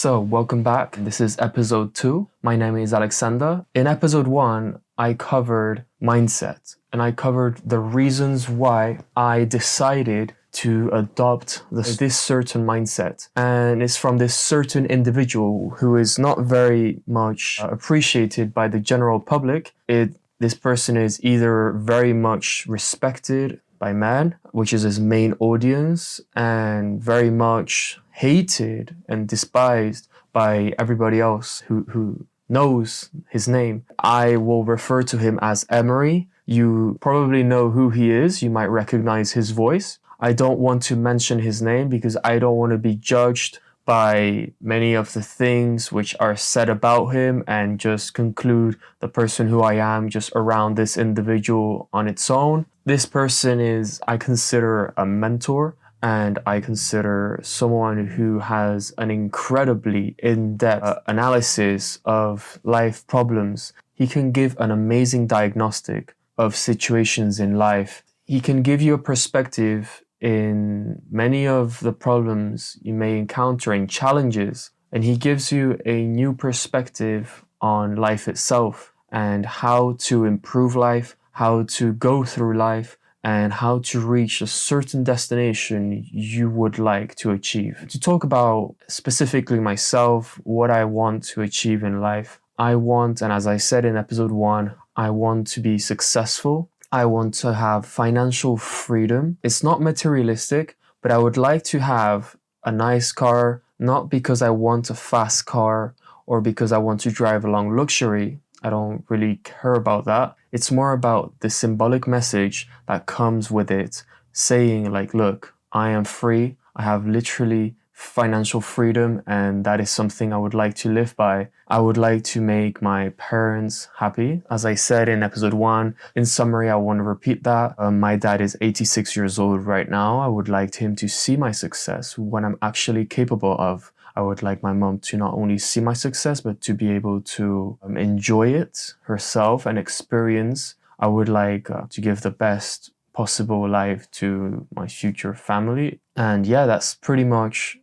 So, welcome back. This is episode 2. My name is Alexandre. In episode 1, I covered mindset and I covered the reasons why I decided to adopt this certain mindset. And it's from this certain individual who is not very much appreciated by the general public. This person is either very much respected by man, which is his main audience, and very much hated and despised by everybody else who knows his name. I will refer to him as Emery. You probably know who he is. You might recognize his voice. I don't want to mention his name because I don't want to be judged by many of the things which are said about him and just conclude the person who I am just around this individual on its own. This person is, I consider, a mentor, and I consider someone who has an incredibly in-depth analysis of life problems. He can give an amazing diagnostic of situations in life. He can give you a perspective in many of the problems you may encounter and challenges, and he gives you a new perspective on life itself and how to improve life, how to go through life, and how to reach a certain destination you would like to achieve. To talk about specifically myself, what I want to achieve in life, I want, and as I said in episode 1, I want to be successful. I want to have financial freedom. It's not materialistic, but I would like to have a nice car, not because I want a fast car or because I want to drive along luxury. I don't really care about that. It's more about the symbolic message that comes with it, saying like, look, I am free. I have literally financial freedom, and that is something I would like to live by. I would like to make my parents happy. As I said in episode 1, in summary, I want to repeat that. My dad is 86 years old right now. I would like him to see my success, what I'm actually capable of. I would like my mom to not only see my success, but to be able to enjoy it herself and experience. I would like to give the best possible life to my future family. And yeah, that's pretty much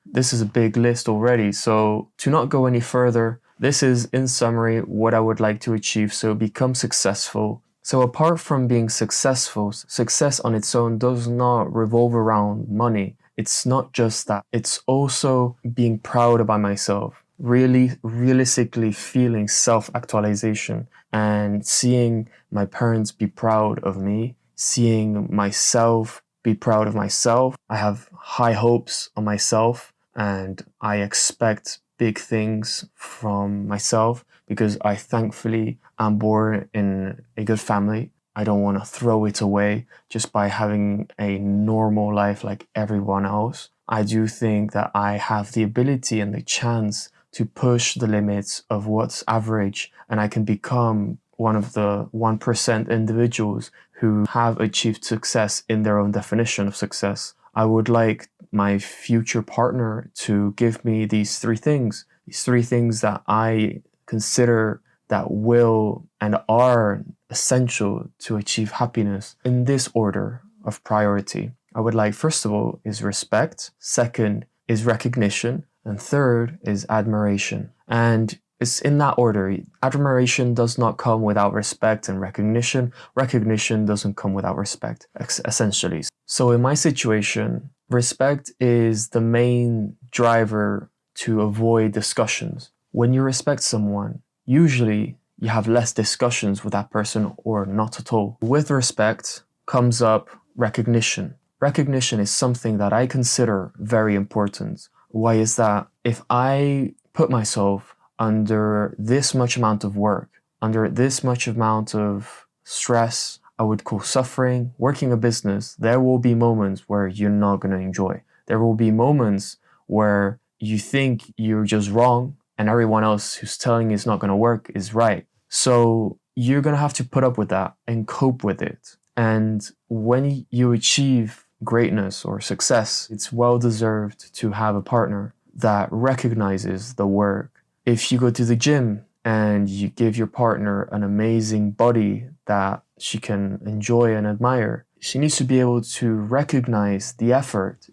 this is a big list already. So to not go any further, this is in summary what I would like to achieve. So become successful. So apart from being successful, success on its own does not revolve around money. It's not just that. It's also being proud about myself, really realistically feeling self-actualization and seeing my parents be proud of me, seeing myself be proud of myself. I have high hopes on myself and I expect big things from myself because I thankfully am born in a good family. I don't want to throw it away just by having a normal life like everyone else. I do think that I have the ability and the chance to push the limits of what's average, and I can become one of the 1% individuals who have achieved success in their own definition of success. I would like my future partner to give me these 3 things that I consider that will and are essential to achieve happiness in this order of priority. I would like, first of all, is respect. Second is recognition. And third is admiration. And it's in that order. Admiration does not come without respect, and recognition doesn't come without respect, essentially. So in my situation, respect is the main driver to avoid discussions. When you respect someone, usually you have less discussions with that person or not at all. With respect comes up recognition. Recognition is something that I consider very important. Why is that? If I put myself under this much amount of work, under this much amount of stress, I would call suffering, working a business, there will be moments where you're not going to enjoy. There will be moments where you think you're just wrong and everyone else who's telling you it's not going to work is right. So you're going to have to put up with that and cope with it. And when you achieve greatness or success, it's well deserved to have a partner that recognizes the work. If you go to the gym and you give your partner an amazing body that she can enjoy and admire, she needs to be able to recognize the effort.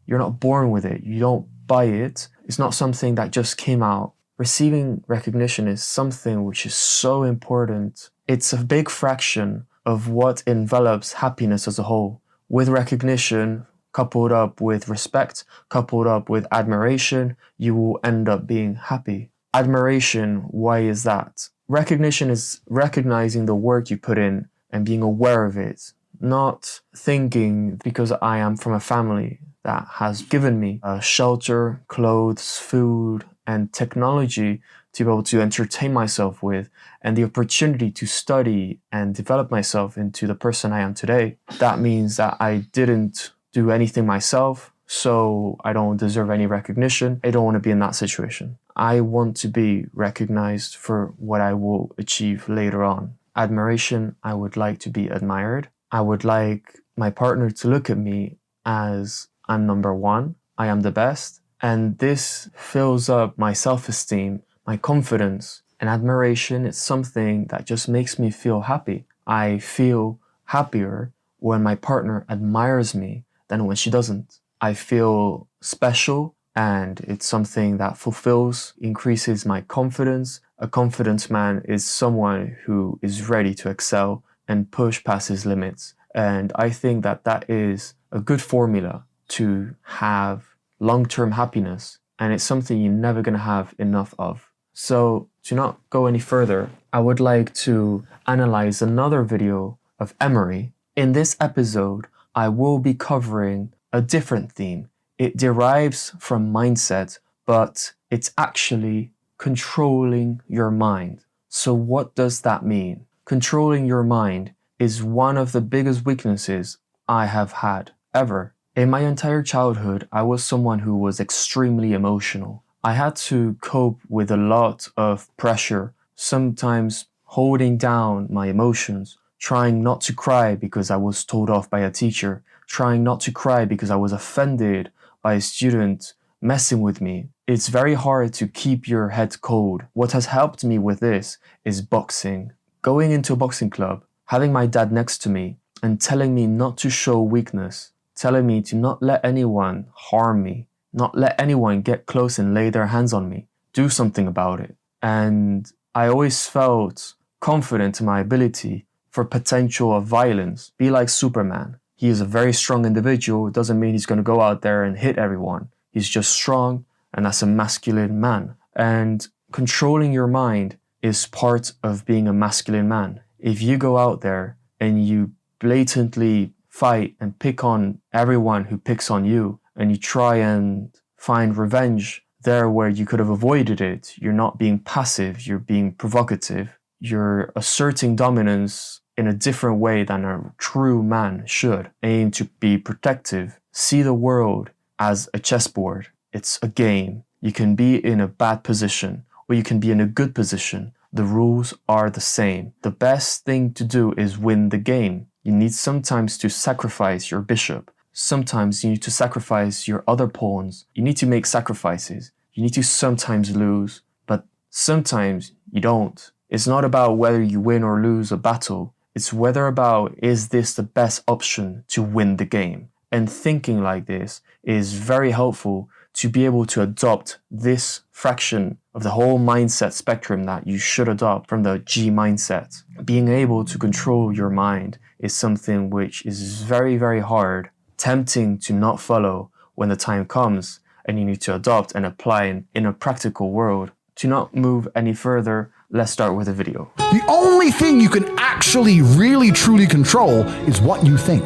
You're not born with it. You don't by it. It's not something that just came out. Receiving recognition is something which is so important. It's a big fraction of what envelops happiness as a whole. With recognition, coupled up with respect, coupled up with admiration, you will end up being happy. Admiration, why is that? Recognition is recognizing the work you put in and being aware of it, not thinking because I am from a family that has given me shelter, clothes, food, and technology to be able to entertain myself with, and the opportunity to study and develop myself into the person I am today. That means that I didn't do anything myself, so I don't deserve any recognition. I don't want to be in that situation. I want to be recognized for what I will achieve later on. Admiration, I would like to be admired. I would like my partner to look at me as I'm number one, I am the best, and this fills up my self-esteem, my confidence. And admiration is something that just makes me feel happy. I feel happier when my partner admires me than when she doesn't. I feel special, and it's something that fulfills, increases my confidence. A confident man is someone who is ready to excel and push past his limits. And I think that that is a good formula to have long-term happiness, and it's something you're never going to have enough of. So to not go any further, I would like to analyze another video of Emery. In this episode, I will be covering a different theme. It derives from mindset, but it's actually controlling your mind. So what does that mean? Controlling your mind is one of the biggest weaknesses I have had ever. In my entire childhood, I was someone who was extremely emotional. I had to cope with a lot of pressure, sometimes holding down my emotions, trying not to cry because I was told off by a teacher, trying not to cry because I was offended by a student messing with me. It's very hard to keep your head cold. What has helped me with this is boxing. Going into a boxing club, having my dad next to me and telling me not to show weakness, telling me to not let anyone harm me, not let anyone get close and lay their hands on me, do something about it. And I always felt confident in my ability for potential of violence. Be like Superman. He is a very strong individual. It doesn't mean he's going to go out there and hit everyone. He's just strong, and that's a masculine man. And controlling your mind is part of being a masculine man. If you go out there and you blatantly fight and pick on everyone who picks on you, and you try and find revenge there where you could have avoided it, you're not being passive, you're being provocative, you're asserting dominance in a different way than a true man should. Aim to be protective. See the world as a chessboard. It's a game. You can be in a bad position or you can be in a good position. The rules are the same. The best thing to do is win the game. You need sometimes to sacrifice your bishop. Sometimes you need to sacrifice your other pawns. You need to make sacrifices. You need to sometimes lose, but sometimes you don't. It's not about whether you win or lose a battle. It's whether about, is this the best option to win the game? And thinking like this is very helpful to be able to adopt this fraction of the whole mindset spectrum that you should adopt from the G mindset. Being able to control your mind is something which is very, very hard, tempting to not follow when the time comes and you need to adopt and apply in a practical world. To not move any further, let's start with a video. The only thing you can actually really truly control is what you think.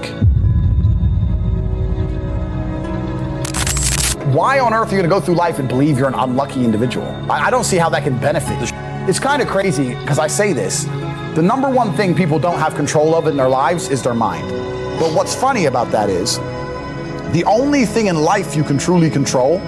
Why on earth are you going to go through life and believe you're an unlucky individual? I don't see how that can benefit. It's kind of crazy because I say this. The number one thing people don't have control of in their lives is their mind. But what's funny about that is the only thing in life you can truly control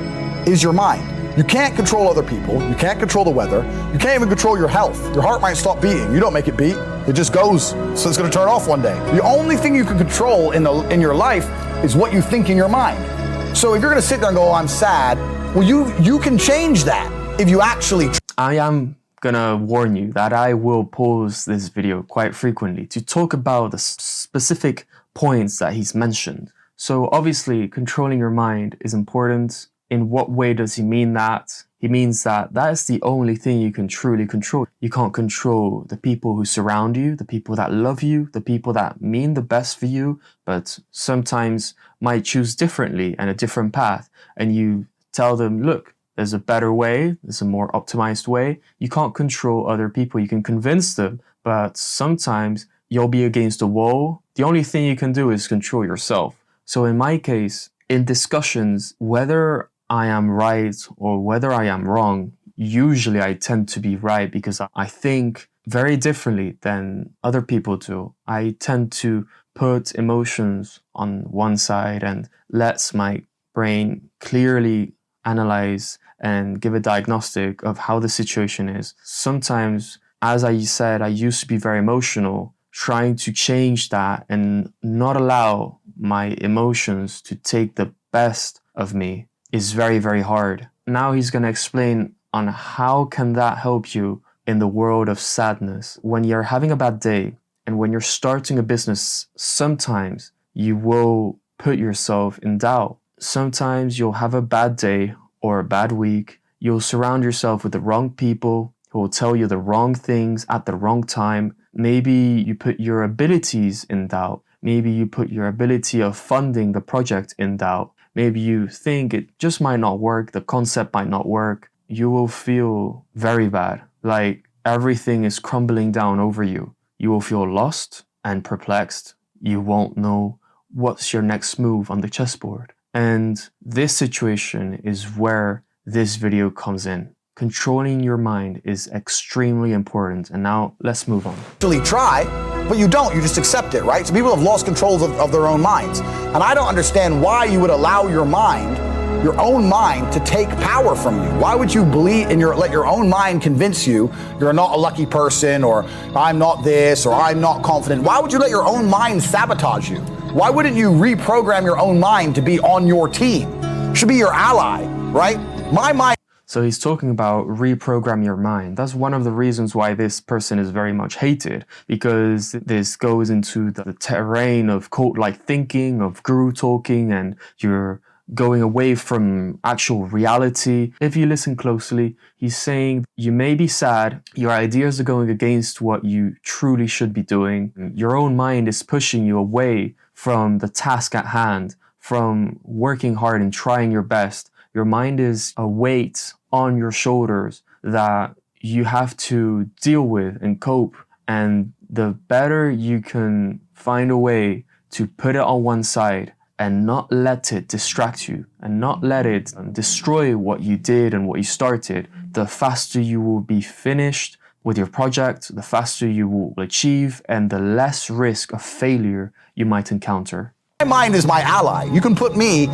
is your mind. You can't control other people. You can't control the weather. You can't even control your health. Your heart might stop beating. You don't make it beat. It just goes. So it's going to turn off one day. The only thing you can control in your life is what you think in your mind. So if you're going to sit there and go, oh, I'm sad, well, you can change that if you actually... I am going to warn you that I will pause this video quite frequently to talk about the specific points that he's mentioned. So obviously, controlling your mind is important. In what way does he mean that? He means that that is the only thing you can truly control. You can't control the people who surround you, the people that love you, the people that mean the best for you, but sometimes might choose differently and a different path. And you tell them, look, there's a better way, there's a more optimized way. You can't control other people. You can convince them, but sometimes you'll be against a wall. The only thing you can do is control yourself. So in my case, in discussions, whether I am right or whether I am wrong, usually I tend to be right because I think very differently than other people do. I tend to put emotions on one side and let my brain clearly analyze and give a diagnostic of how the situation is. Sometimes, as I said, I used to be very emotional, trying to change that and not allow my emotions to take the best of me is very, very hard. Now he's going to explain on how can that help you in the world of sadness. When you're having a bad day and when you're starting a business, sometimes you will put yourself in doubt. Sometimes you'll have a bad day or a bad week. You'll surround yourself with the wrong people who will tell you the wrong things at the wrong time. Maybe you put your abilities in doubt. Maybe you put your ability of funding the project in doubt. Maybe you think it just might not work, the concept might not work. You will feel very bad, like everything is crumbling down over you. You will feel lost and perplexed. You won't know what's your next move on the chessboard. And this situation is where this video comes in. Controlling your mind is extremely important. And now let's move on. Actually try, but you don't, you just accept it, right? So people have lost control of their own minds. And I don't understand why you would allow your mind, your own mind, to take power from you. Why would you believe in let your own mind convince you you're not a lucky person, or I'm not this, or I'm not confident? Why would you let your own mind sabotage you? Why wouldn't you reprogram your own mind to be on your team? It should be your ally, right? My mind. So he's talking about reprogram your mind. That's one of the reasons why this person is very much hated, because this goes into the terrain of cult-like thinking, of guru talking, and you're going away from actual reality. If you listen closely, he's saying you may be sad, your ideas are going against what you truly should be doing. Your own mind is pushing you away from the task at hand, from working hard and trying your best. Your mind is a weight on your shoulders that you have to deal with and cope. And the better you can find a way to put it on one side and not let it distract you and not let it destroy what you did and what you started, the faster you will be finished with your project, the faster you will achieve, and the less risk of failure you might encounter. My mind is my ally. You can dump me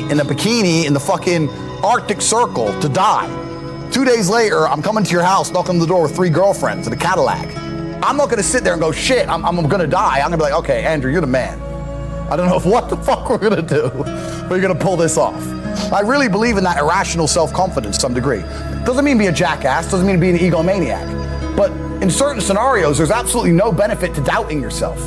in a bikini in the fucking Arctic Circle to die. 2 days later, I'm coming to your house, knocking on the door with 3 girlfriends in a Cadillac. I'm not gonna sit there and go, shit, I'm gonna die. I'm gonna be like, okay, Andrew, you're the man. I don't know what the fuck we're gonna do, but you're gonna pull this off. I really believe in that irrational self-confidence to some degree. Doesn't mean be a jackass, doesn't mean be an egomaniac. But in certain scenarios, there's absolutely no benefit to doubting yourself.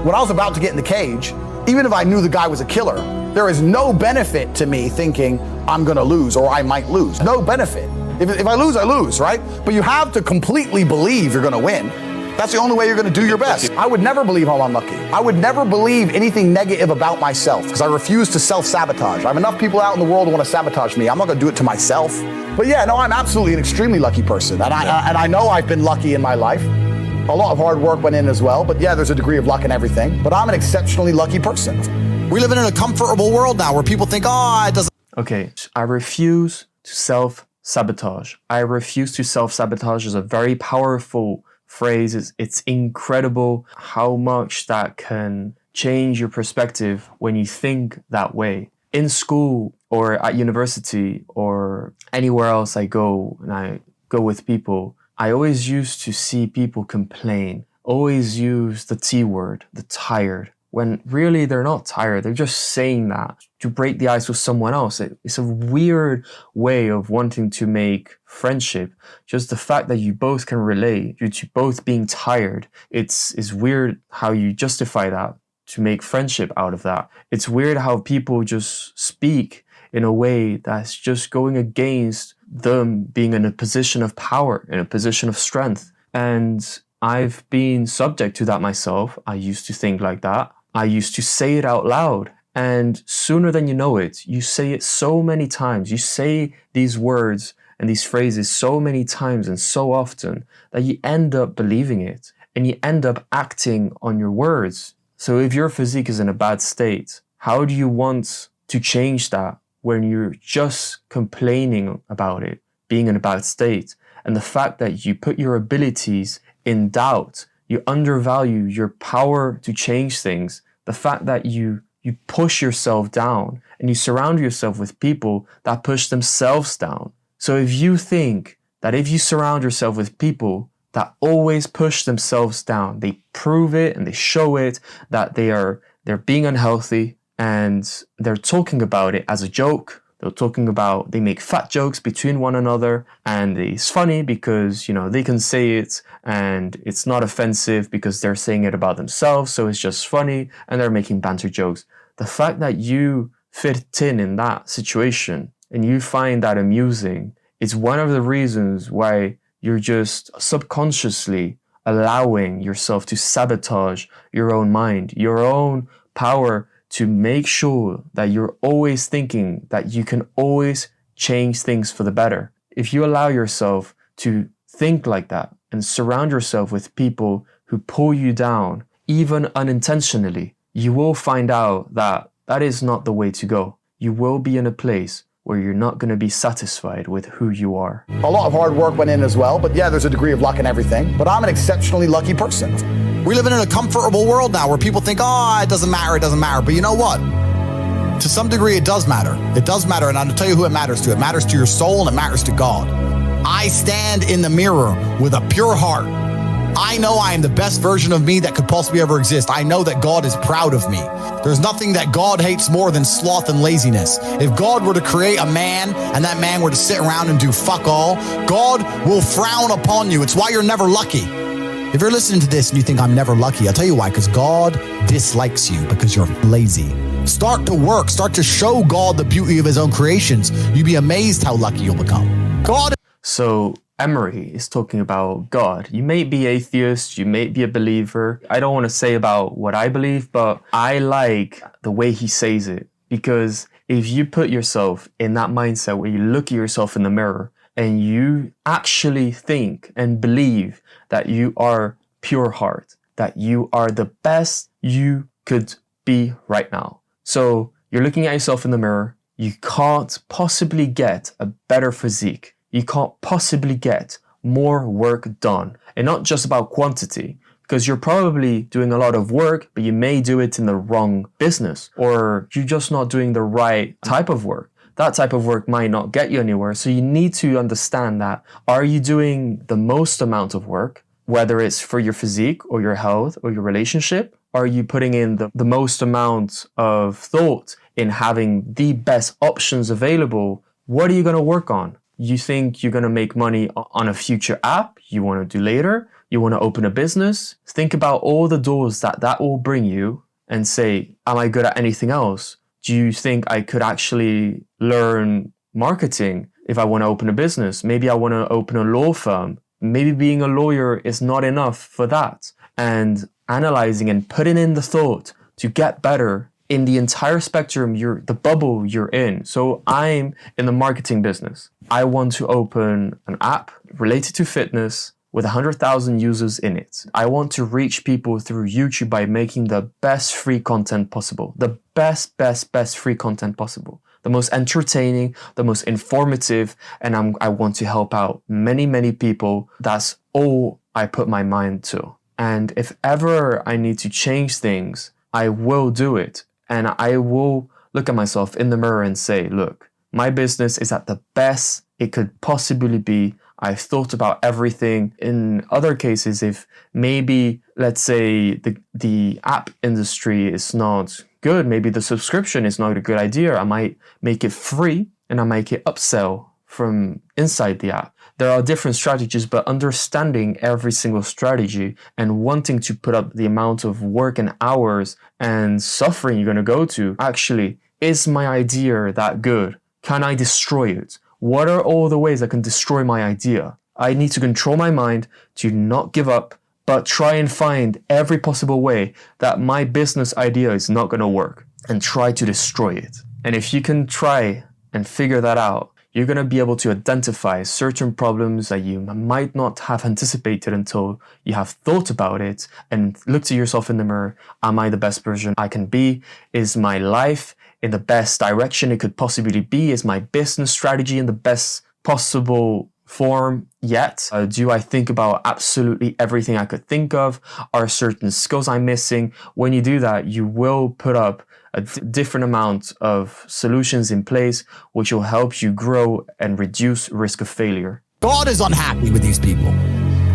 When I was about to get in the cage, even if I knew the guy was a killer, there is no benefit to me thinking I'm gonna lose or I might lose. No benefit. If I lose, I lose, right? But you have to completely believe you're gonna win. That's the only way you're gonna do your best. I would never believe I'm unlucky. I would never believe anything negative about myself because I refuse to self-sabotage. I have enough people out in the world who wanna sabotage me. I'm not gonna do it to myself. But yeah, no, I'm absolutely an extremely lucky person. And I know I've been lucky in my life. A lot of hard work went in as well, but yeah, there's a degree of luck in everything. But I'm an exceptionally lucky person. We live in a comfortable world now where people think, oh, it doesn't. Okay, I refuse to self-sabotage. I refuse to self-sabotage is a very powerful phrase. It's incredible how much that can change your perspective when you think that way. In school or at university or anywhere else I go and I go with people, I always used to see people complain, always use the T word, the tired, when really they're not tired. They're just saying that to break the ice with someone else. It's a weird way of wanting to make friendship. Just the fact that you both can relate due to both being tired. It's weird how you justify that to make friendship out of that. It's weird how people just speak in a way that's just going against them being in a position of power, in a position of strength. And I've been subject to that myself. I used to think like that. I used to say it out loud. And sooner than you know it, you say it so many times. You say these words and these phrases so many times and so often that you end up believing it and you end up acting on your words. So if your physique is in a bad state, how do you want to change that when you're just complaining about it being in a bad state? And the fact that you put your abilities in doubt, you undervalue your power to change things, the fact that you push yourself down and you surround yourself with people that push themselves down. So if you think that if you surround yourself with people that always push themselves down, they prove it and they show it, that they're being unhealthy and they're talking about it as a joke. They make fat jokes between one another, and it's funny because, they can say it and it's not offensive because they're saying it about themselves. So it's just funny and they're making banter jokes. The fact that you fit in that situation and you find that amusing is one of the reasons why you're just subconsciously allowing yourself to sabotage your own mind, your own power to make sure that you're always thinking that you can always change things for the better. If you allow yourself to think like that and surround yourself with people who pull you down, even unintentionally, you will find out that that is not the way to go. You will be in a place where you're not going to be satisfied with who you are. A lot of hard work went in as well, but yeah, there's a degree of luck in everything. But I'm an exceptionally lucky person. We live in a comfortable world now where people think, it doesn't matter. But you know what? To some degree, it does matter. It does matter, and I'll tell you who it matters to. It matters to your soul, and it matters to God. I stand in the mirror with a pure heart. I know I am the best version of me that could possibly ever exist. I know that God is proud of me. There's nothing that God hates more than sloth and laziness. If God were to create a man and that man were to sit around and do fuck all, God will frown upon you. It's why you're never lucky. If you're listening to this and you think I'm never lucky, I'll tell you why, because God dislikes you because you're lazy. Start to work. Start to show God the beauty of his own creations. You'd be amazed how lucky you'll become. So Emery is talking about God. You may be atheist, you may be a believer. I don't want to say about what I believe, but I like the way he says it. Because if you put yourself in that mindset where you look at yourself in the mirror and you actually think and believe that you are pure heart, that you are the best you could be right now. So you're looking at yourself in the mirror, you can't possibly get a better physique. You can't possibly get more work done. And not just about quantity, because you're probably doing a lot of work, but you may do it in the wrong business, or you're just not doing the right type of work. That type of work might not get you anywhere. So you need to understand that. Are you doing the most amount of work, whether it's for your physique or your health or your relationship? Are you putting in the most amount of thought in having the best options available? What are you going to work on? You think you're going to make money on a future app you want to do later? You want to open a business? Think about all the doors that will bring you and say, am I good at anything else? Do you think I could actually learn marketing if I want to open a business? Maybe I want to open a law firm. Maybe being a lawyer is not enough for that. And analyzing and putting in the thought to get better in the entire spectrum, the bubble you're in. So I'm in the marketing business. I want to open an app related to fitness with 100,000 users in it. I want to reach people through YouTube by making the best free content possible. The best free content possible. The most entertaining, the most informative, and I want to help out many people. That's all I put my mind to. And if ever I need to change things, I will do it. And I will look at myself in the mirror and say, look, my business is at the best it could possibly be. I've thought about everything. In other cases, if maybe, let's say, the app industry is not good, maybe the subscription is not a good idea, I might make it free and I make it upsell from inside the app. There are different strategies, but understanding every single strategy and wanting to put up the amount of work and hours and suffering you're going to go to, actually, is my idea that good? can I destroy it? What are all the ways I can destroy my idea? I need to control my mind to not give up, but try and find every possible way that my business idea is not going to work and try to destroy it. And if you can try and figure that out, you're going to be able to identify certain problems that you might not have anticipated until you have thought about it and looked at yourself in the mirror. Am I the best version I can be? Is my life in the best direction it could possibly be? Is my business strategy in the best possible form yet? Do I think about absolutely everything I could think of? Are certain skills I'm missing? When you do that, you will put up a different amount of solutions in place, which will help you grow and reduce risk of failure. God is unhappy with these people.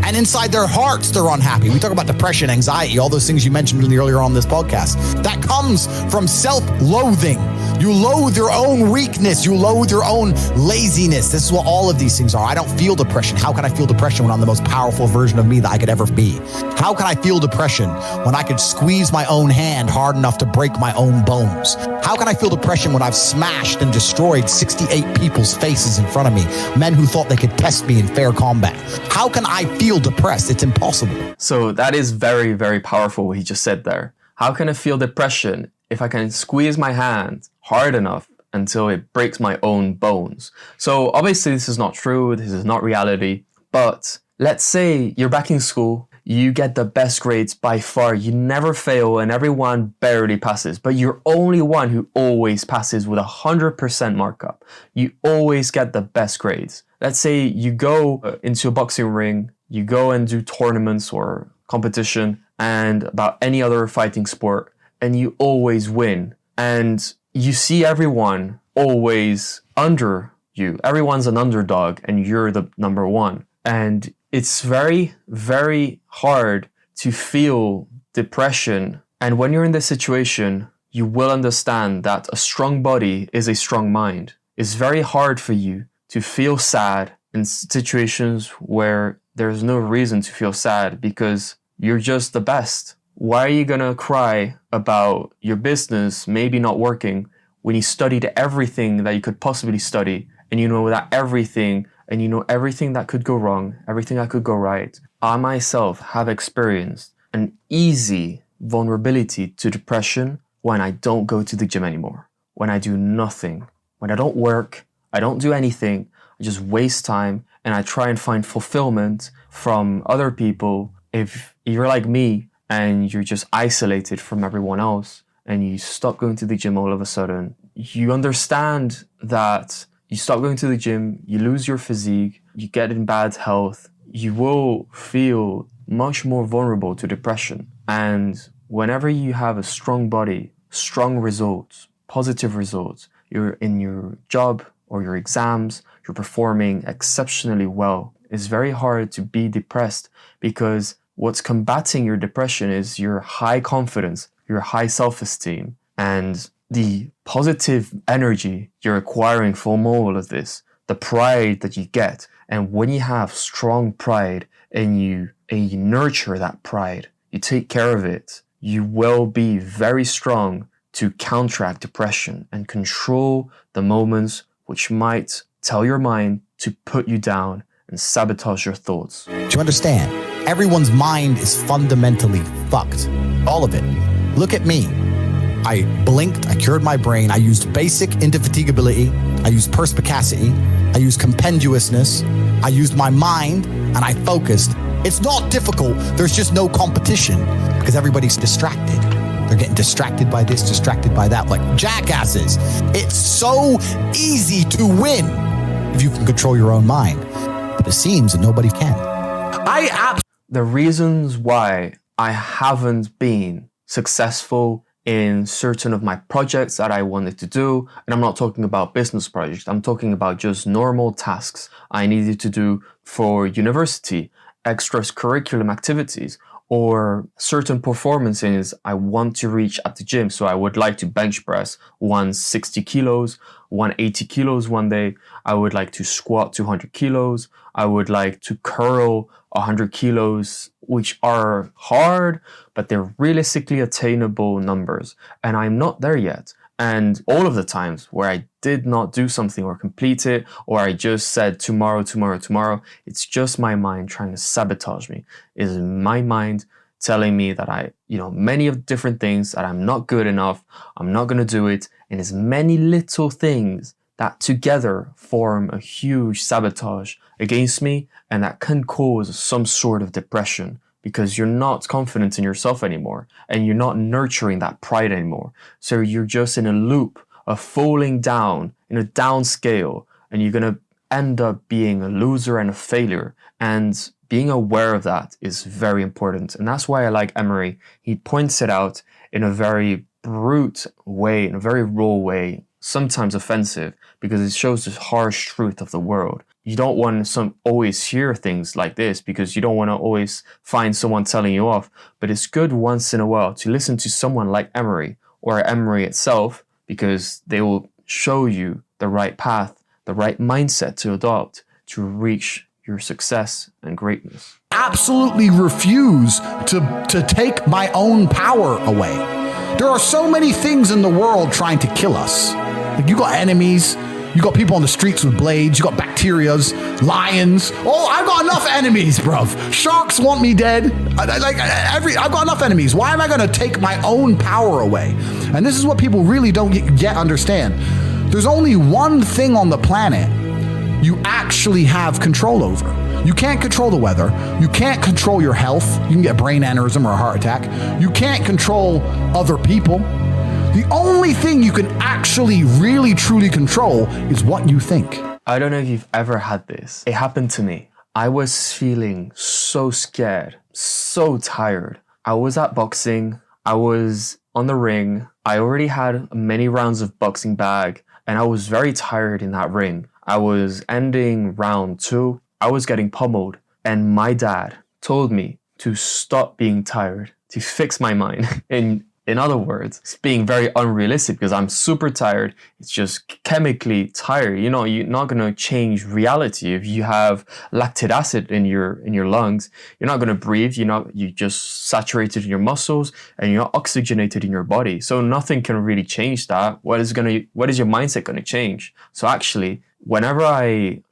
And inside their hearts, they're unhappy. We talk about depression, anxiety, all those things you mentioned earlier on this podcast. That comes from self-loathing. You loathe your own weakness. You loathe your own laziness. This is what all of these things are. I don't feel depression. How can I feel depression when I'm the most powerful version of me that I could ever be? How can I feel depression when I could squeeze my own hand hard enough to break my own bones? How can I feel depression when I've smashed and destroyed 68 people's faces in front of me, men who thought they could test me in fair combat? How can I feel depressed? It's impossible. So that is very, very powerful what he just said there. How can I feel depression if I can squeeze my hand hard enough until it breaks my own bones? So obviously this is not true, this is not reality, but let's say you're back in school, you get the best grades by far, you never fail and everyone barely passes, but you're only one who always passes with 100% markup. You always get the best grades. Let's say you go into a boxing ring, you go and do tournaments or competition and about any other fighting sport, and you always win. And you see everyone always under you. Everyone's an underdog and you're the number one. And it's very, very hard to feel depression. And when you're in this situation, you will understand that a strong body is a strong mind. It's very hard for you to feel sad in situations where there's no reason to feel sad because you're just the best. Why are you gonna cry about your business maybe not working when you studied everything that you could possibly study and you know that everything and you know everything that could go wrong, everything that could go right? I myself have experienced an easy vulnerability to depression when I don't go to the gym anymore, when I do nothing, when I don't work, I don't do anything, I just waste time and I try and find fulfillment from other people. If you're like me and you're just isolated from everyone else and you stop going to the gym all of a sudden, you understand that you stop going to the gym, you lose your physique, you get in bad health, you will feel much more vulnerable to depression. And whenever you have a strong body, strong results, positive results, you're in your job or your exams, you're performing exceptionally well, it's very hard to be depressed because what's combating your depression is your high confidence, your high self-esteem, and the positive energy you're acquiring from all of this, the pride that you get. And when you have strong pride and you nurture that pride, you take care of it, you will be very strong to counteract depression and control the moments which might tell your mind to put you down and sabotage your thoughts. Do you understand? Everyone's mind is fundamentally fucked. All of it. Look at me. I blinked, I cured my brain, I used basic indefatigability, I used perspicacity, I used compendiousness, I used my mind, and I focused. It's not difficult, there's just no competition because everybody's distracted. They're getting distracted by this, distracted by that, like jackasses. It's so easy to win if you can control your own mind. But it seems that nobody can. The reasons why I haven't been successful in certain of my projects that I wanted to do, and I'm not talking about business projects, I'm talking about just normal tasks I needed to do for university, extracurricular activities, or certain performances I want to reach at the gym. So I would like to bench press 160 kilos, 180 kilos one day. I would like to squat 200 kilos. I would like to curl 100 kilos, which are hard, but they're realistically attainable numbers. And I'm not there yet. And all of the times where I did not do something or complete it, or I just said tomorrow, tomorrow, tomorrow, it's just my mind trying to sabotage me. It is my mind telling me that many of different things, that I'm not good enough, I'm not going to do it. And it's many little things that together form a huge sabotage against me, and that can cause some sort of depression because you're not confident in yourself anymore and you're not nurturing that pride anymore. So you're just in a loop of falling down in a down scale, and you're going to end up being a loser and a failure. And being aware of that is very important. And that's why I like Emery. He points it out in a very brute way, in a very raw way, sometimes offensive, because it shows the harsh truth of the world. You don't want to always hear things like this because you don't want to always find someone telling you off. But it's good once in a while to listen to someone like Emery or Emery itself, because they will show you the right path, the right mindset to adopt to reach your success and greatness. Absolutely refuse to take my own power away. There are so many things in the world trying to kill us. Like, you got enemies, you got people on the streets with blades, you got bacterias, lions. Oh, I've got enough enemies, bruv. Sharks want me dead. I've got enough enemies. Why am I going to take my own power away? And this is what people really don't yet understand. There's only one thing on the planet you actually have control over. You can't control the weather. You can't control your health. You can get a brain aneurysm or a heart attack. You can't control other people. The only thing you can actually really truly control is what you think. I don't know if you've ever had this. It happened to me. I was feeling so scared, so tired. I was at boxing. I was on the ring. I already had many rounds of boxing bag, and I was very tired in that ring. I was ending round 2. I was getting pummeled, and my dad told me to stop being tired, to fix my mind. In other words, it's being very unrealistic because I'm super tired. It's just chemically tired. You're not going to change reality. If you have lactic acid in your lungs, you're not going to breathe. You just saturated in your muscles and you're not oxygenated in your body. So nothing can really change that. What is your mindset going to change? So actually, whenever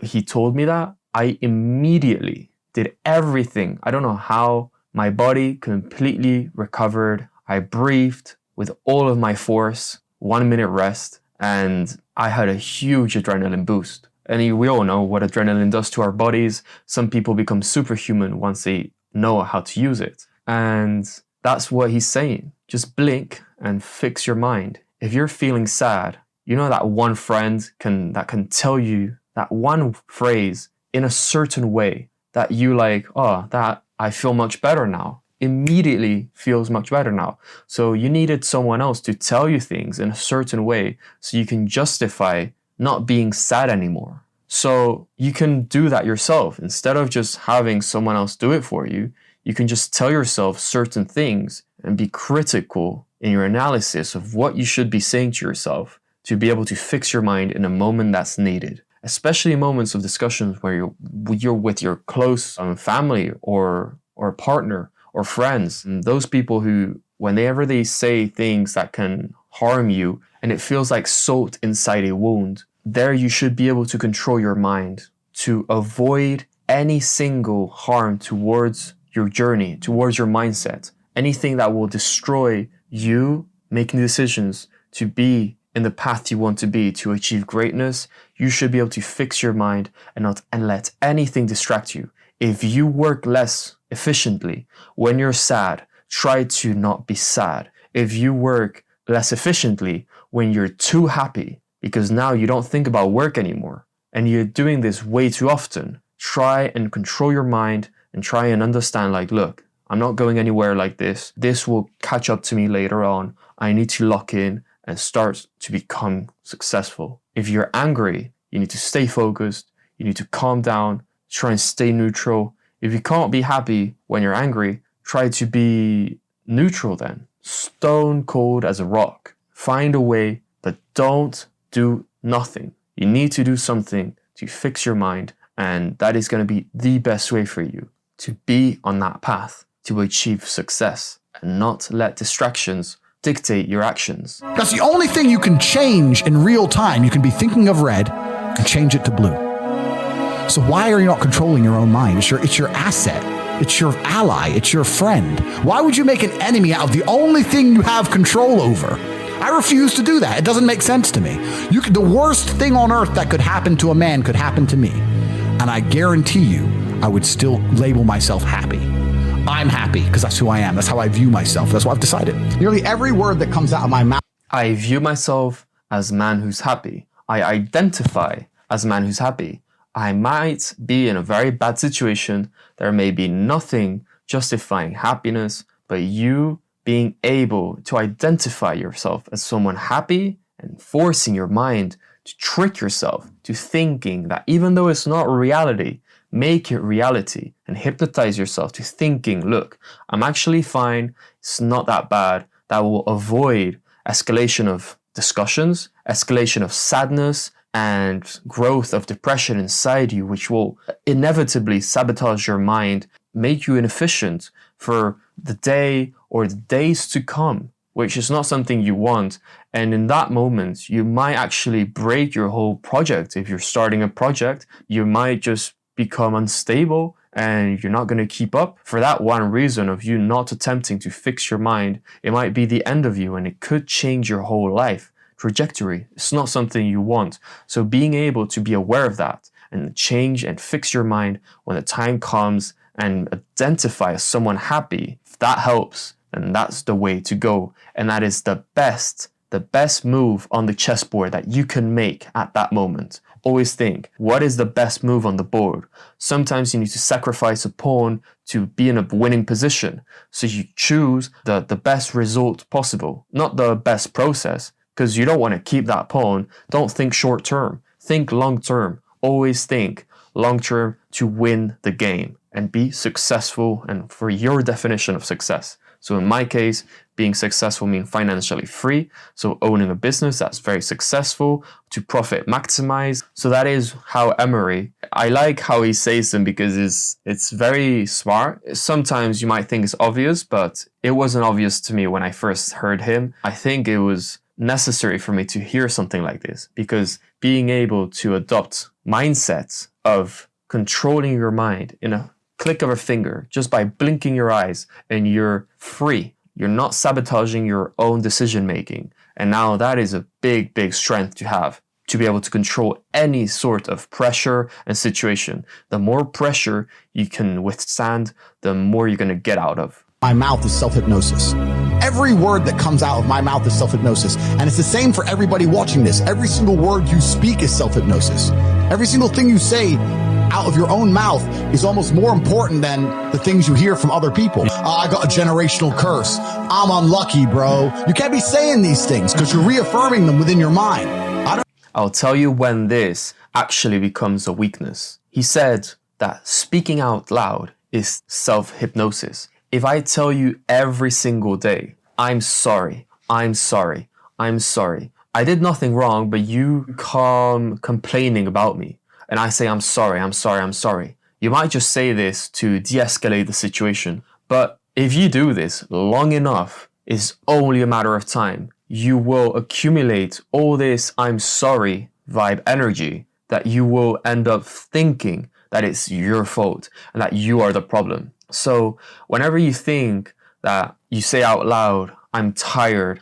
he told me that, I immediately did everything. I don't know how. My body completely recovered. I breathed with all of my force, 1 minute rest, and I had a huge adrenaline boost. And we all know what adrenaline does to our bodies. Some people become superhuman once they know how to use it. And that's what he's saying. Just blink and fix your mind. If you're feeling sad, you know that one friend that can tell you that one phrase in a certain way that you like, oh, that I feel much better now. Immediately feels much better now. So you needed someone else to tell you things in a certain way so you can justify not being sad anymore. So you can do that yourself. Instead of just having someone else do it for you, you can just tell yourself certain things and be critical in your analysis of what you should be saying to yourself to be able to fix your mind in a moment that's needed. Especially in moments of discussions where you're with your close family or partner or friends, and those people who, whenever they say things that can harm you and it feels like salt inside a wound, there you should be able to control your mind to avoid any single harm towards your journey, towards your mindset. Anything that will destroy you making decisions to be in the path you want to be, to achieve greatness, you should be able to fix your mind and let anything distract you. If you work less efficiently when you're sad, try to not be sad. If you work less efficiently when you're too happy, because now you don't think about work anymore, and you're doing this way too often, try and control your mind and try and understand, like, look, I'm not going anywhere like this. This will catch up to me later on. I need to lock in and start to become successful. If you're angry, you need to stay focused. You need to calm down, try and stay neutral. If you can't be happy when you're angry, try to be neutral then. Stone cold as a rock. Find a way, but don't do nothing. You need to do something to fix your mind, and that is going to be the best way for you to be on that path to achieve success and not let distractions dictate your actions. That's the only thing you can change in real time. You can be thinking of red and change it to blue. So why are you not controlling your own mind? It's your asset. It's your ally. It's your friend. Why would you make an enemy out of the only thing you have control over? I refuse to do that. It doesn't make sense to me. The worst thing on earth that could happen to a man could happen to me. And I guarantee you, I would still label myself happy. I'm happy because that's who I am. That's how I view myself. That's what I've decided. Nearly every word that comes out of my mouth. I view myself as a man who's happy. I identify as a man who's happy. I might be in a very bad situation. There may be nothing justifying happiness, but you being able to identify yourself as someone happy and forcing your mind to trick yourself to thinking that even though it's not reality, make it reality and hypnotize yourself to thinking, look, I'm actually fine. It's not that bad. That will avoid escalation of discussions, escalation of sadness, and growth of depression inside you, which will inevitably sabotage your mind, make you inefficient for the day or the days to come, which is not something you want. And in that moment, you might actually break your whole project. If you're starting a project, you might just become unstable and you're not going to keep up. For that one reason of you not attempting to fix your mind, it might be the end of you and it could change your whole life trajectory. It's not something you want. So being able to be aware of that and change and fix your mind when the time comes and identify as someone happy, if that helps, then that's the way to go. And that is the best move on the chessboard that you can make at that moment. Always think, what is the best move on the board? Sometimes you need to sacrifice a pawn to be in a winning position. So you choose the best result possible, not the best process, because you don't want to keep that pawn. Don't think short term, think long term. Always think long term to win the game and be successful and for your definition of success. So in my case, being successful means financially free. So owning a business that's very successful, to profit maximize. So that is how Emery, I like how he says them because it's very smart. Sometimes you might think it's obvious, but it wasn't obvious to me when I first heard him. I think it was necessary for me to hear something like this because being able to adopt mindsets of controlling your mind in a click of a finger, just by blinking your eyes, and you're free. You're not sabotaging your own decision making. And now that is a big, big strength to have, to be able to control any sort of pressure and situation. The more pressure you can withstand, the more you're going to get out of. My mouth is self-hypnosis. Every word that comes out of my mouth is self-hypnosis. And it's the same for everybody watching this. Every single word you speak is self-hypnosis. Every single thing you say out of your own mouth is almost more important than the things you hear from other people. I got a generational curse. I'm unlucky, bro. You can't be saying these things because you're reaffirming them within your mind. I'll tell you when this actually becomes a weakness. He said that speaking out loud is self-hypnosis. If I tell you every single day, I'm sorry, I'm sorry, I'm sorry. I did nothing wrong, but you come complaining about me. And I say, I'm sorry, I'm sorry, I'm sorry. You might just say this to de-escalate the situation. But if you do this long enough, it's only a matter of time. You will accumulate all this I'm sorry vibe energy that you will end up thinking that it's your fault and that you are the problem. So whenever you think that you say out loud, I'm tired,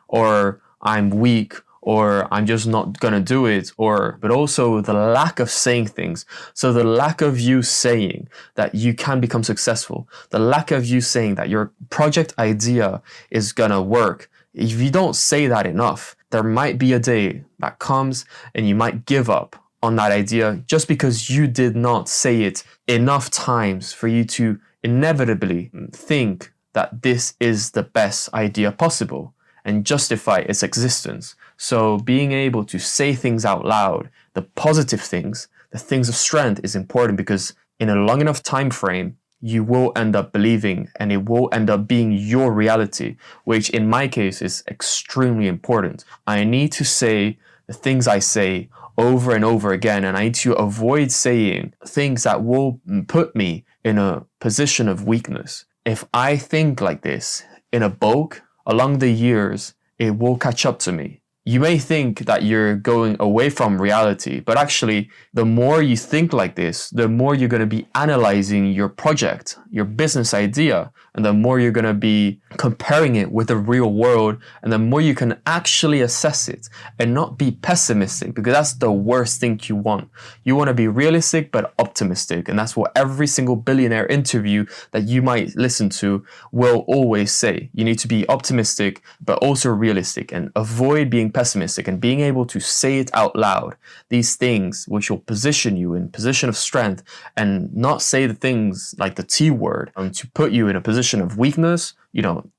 or I'm weak, or I'm just not gonna do it, but also the lack of saying things. So the lack of you saying that you can become successful, the lack of you saying that your project idea is gonna work. If you don't say that enough, there might be a day that comes and you might give up on that idea just because you did not say it enough times for you to inevitably think that this is the best idea possible and justify its existence. So being able to say things out loud, the positive things, the things of strength is important because in a long enough time frame, you will end up believing and it will end up being your reality, which in my case is extremely important. I need to say the things I say over and over again, and I need to avoid saying things that will put me in a position of weakness. If I think like this in a bulk, along the years, it will catch up to me. You may think that you're going away from reality, but actually, the more you think like this, the more you're going to be analyzing your project, your business idea, and the more you're going to be comparing it with the real world, and the more you can actually assess it and not be pessimistic, because that's the worst thing you want. You want to be realistic but optimistic, and that's what every single billionaire interview that you might listen to will always say. You need to be optimistic but also realistic, and avoid being pessimistic, and being able to say it out loud, these things which will position you in position of strength, and not say the things like the T word to put you in a position of weakness.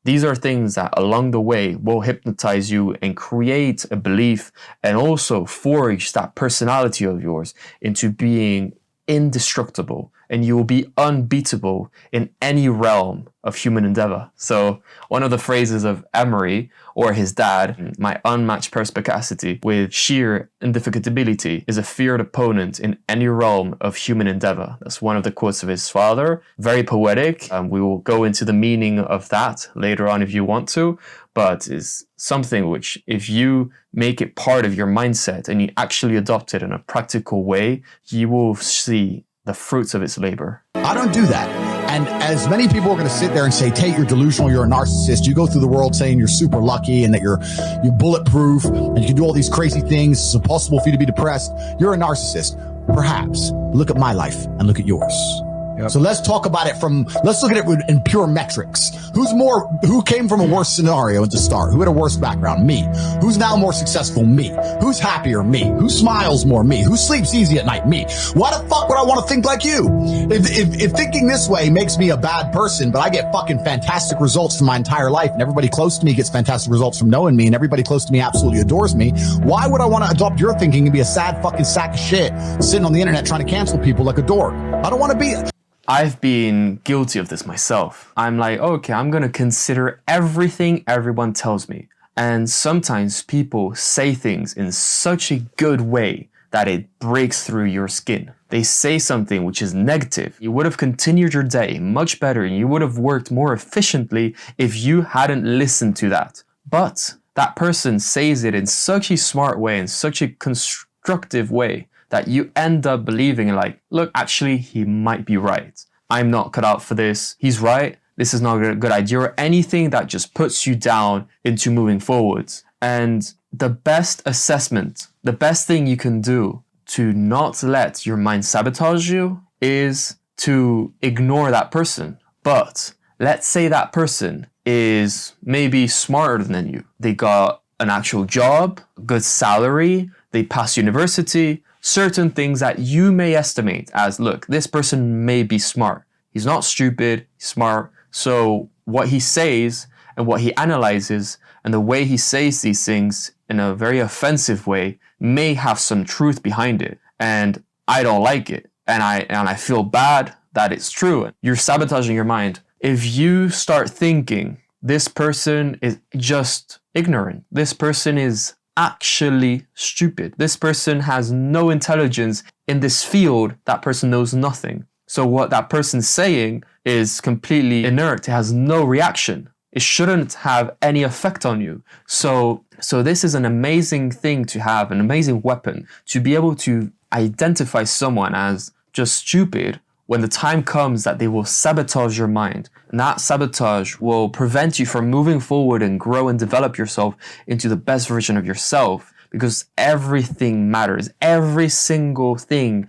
These are things that along the way will hypnotize you and create a belief, and also forge that personality of yours into being indestructible, and you will be unbeatable in any realm of human endeavor. So one of the phrases of Emery, or his dad, my unmatched perspicacity with sheer indefatigability is a feared opponent in any realm of human endeavor. That's one of the quotes of his father. Very poetic. We will go into the meaning of that later on if you want to, but is something which, if you make it part of your mindset and you actually adopt it in a practical way, you will see the fruits of its labor. I don't do that. And as many people are going to sit there and say, Tate, you're delusional, you're a narcissist. You go through the world saying you're super lucky and that you're bulletproof and you can do all these crazy things. It's impossible for you to be depressed. You're a narcissist. Perhaps. Look at my life and look at yours. Yep. So let's talk about it let's look at it in pure metrics. Who came from a worse scenario at the start? Who had a worse background? Me. Who's now more successful? Me. Who's happier? Me. Who smiles more? Me. Who sleeps easy at night? Me. Why the fuck would I want to think like you? If thinking this way makes me a bad person, but I get fucking fantastic results from my entire life, and everybody close to me gets fantastic results from knowing me, and everybody close to me absolutely adores me, why would I want to adopt your thinking and be a sad fucking sack of shit sitting on the internet trying to cancel people like a dork? I don't want to be... I've been guilty of this myself. I'm like, okay, I'm going to consider everything everyone tells me. And sometimes people say things in such a good way that it breaks through your skin. They say something which is negative. You would have continued your day much better, and you would have worked more efficiently if you hadn't listened to that. But that person says it in such a smart way, in such a constructive way, that you end up believing like, look, actually, he might be right. I'm not cut out for this. He's right. This is not a good idea, or anything that just puts you down into moving forwards. And the best assessment, the best thing you can do to not let your mind sabotage you is to ignore that person. But let's say that person is maybe smarter than you. They got an actual job, good salary, they passed university, certain things that you may estimate as, look, this person may be smart. He's not stupid, he's smart. So what he says and what he analyzes and the way he says these things in a very offensive way may have some truth behind it. And I don't like it. And I feel bad that it's true. You're sabotaging your mind. If you start thinking this person is just ignorant, this person is actually stupid, this person has no intelligence in this field, that person knows nothing. So what that person's saying is completely inert. It has no reaction. It shouldn't have any effect on you. So this is an amazing thing to have, an amazing weapon to be able to identify someone as just stupid when the time comes that they will sabotage your mind. And that sabotage will prevent you from moving forward and grow and develop yourself into the best version of yourself. Because everything matters. Every single thing,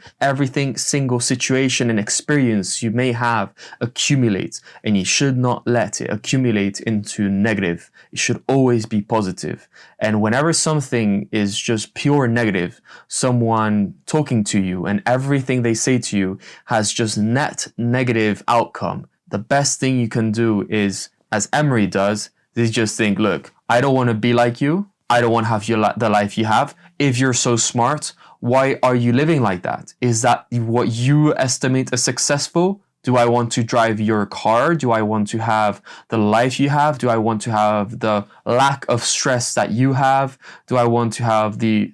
single situation and experience you may have accumulates. And you should not let it accumulate into negative. It should always be positive. And whenever something is just pure negative, someone talking to you and everything they say to you has just net negative outcome, the best thing you can do is, as Emery does, is just think, look, I don't want to be like you. I don't want to have the life you have. If you're so smart, why are you living like that? Is that what you estimate as successful? Do I want to drive your car? Do I want to have the life you have? Do I want to have the lack of stress that you have? Do I want to have the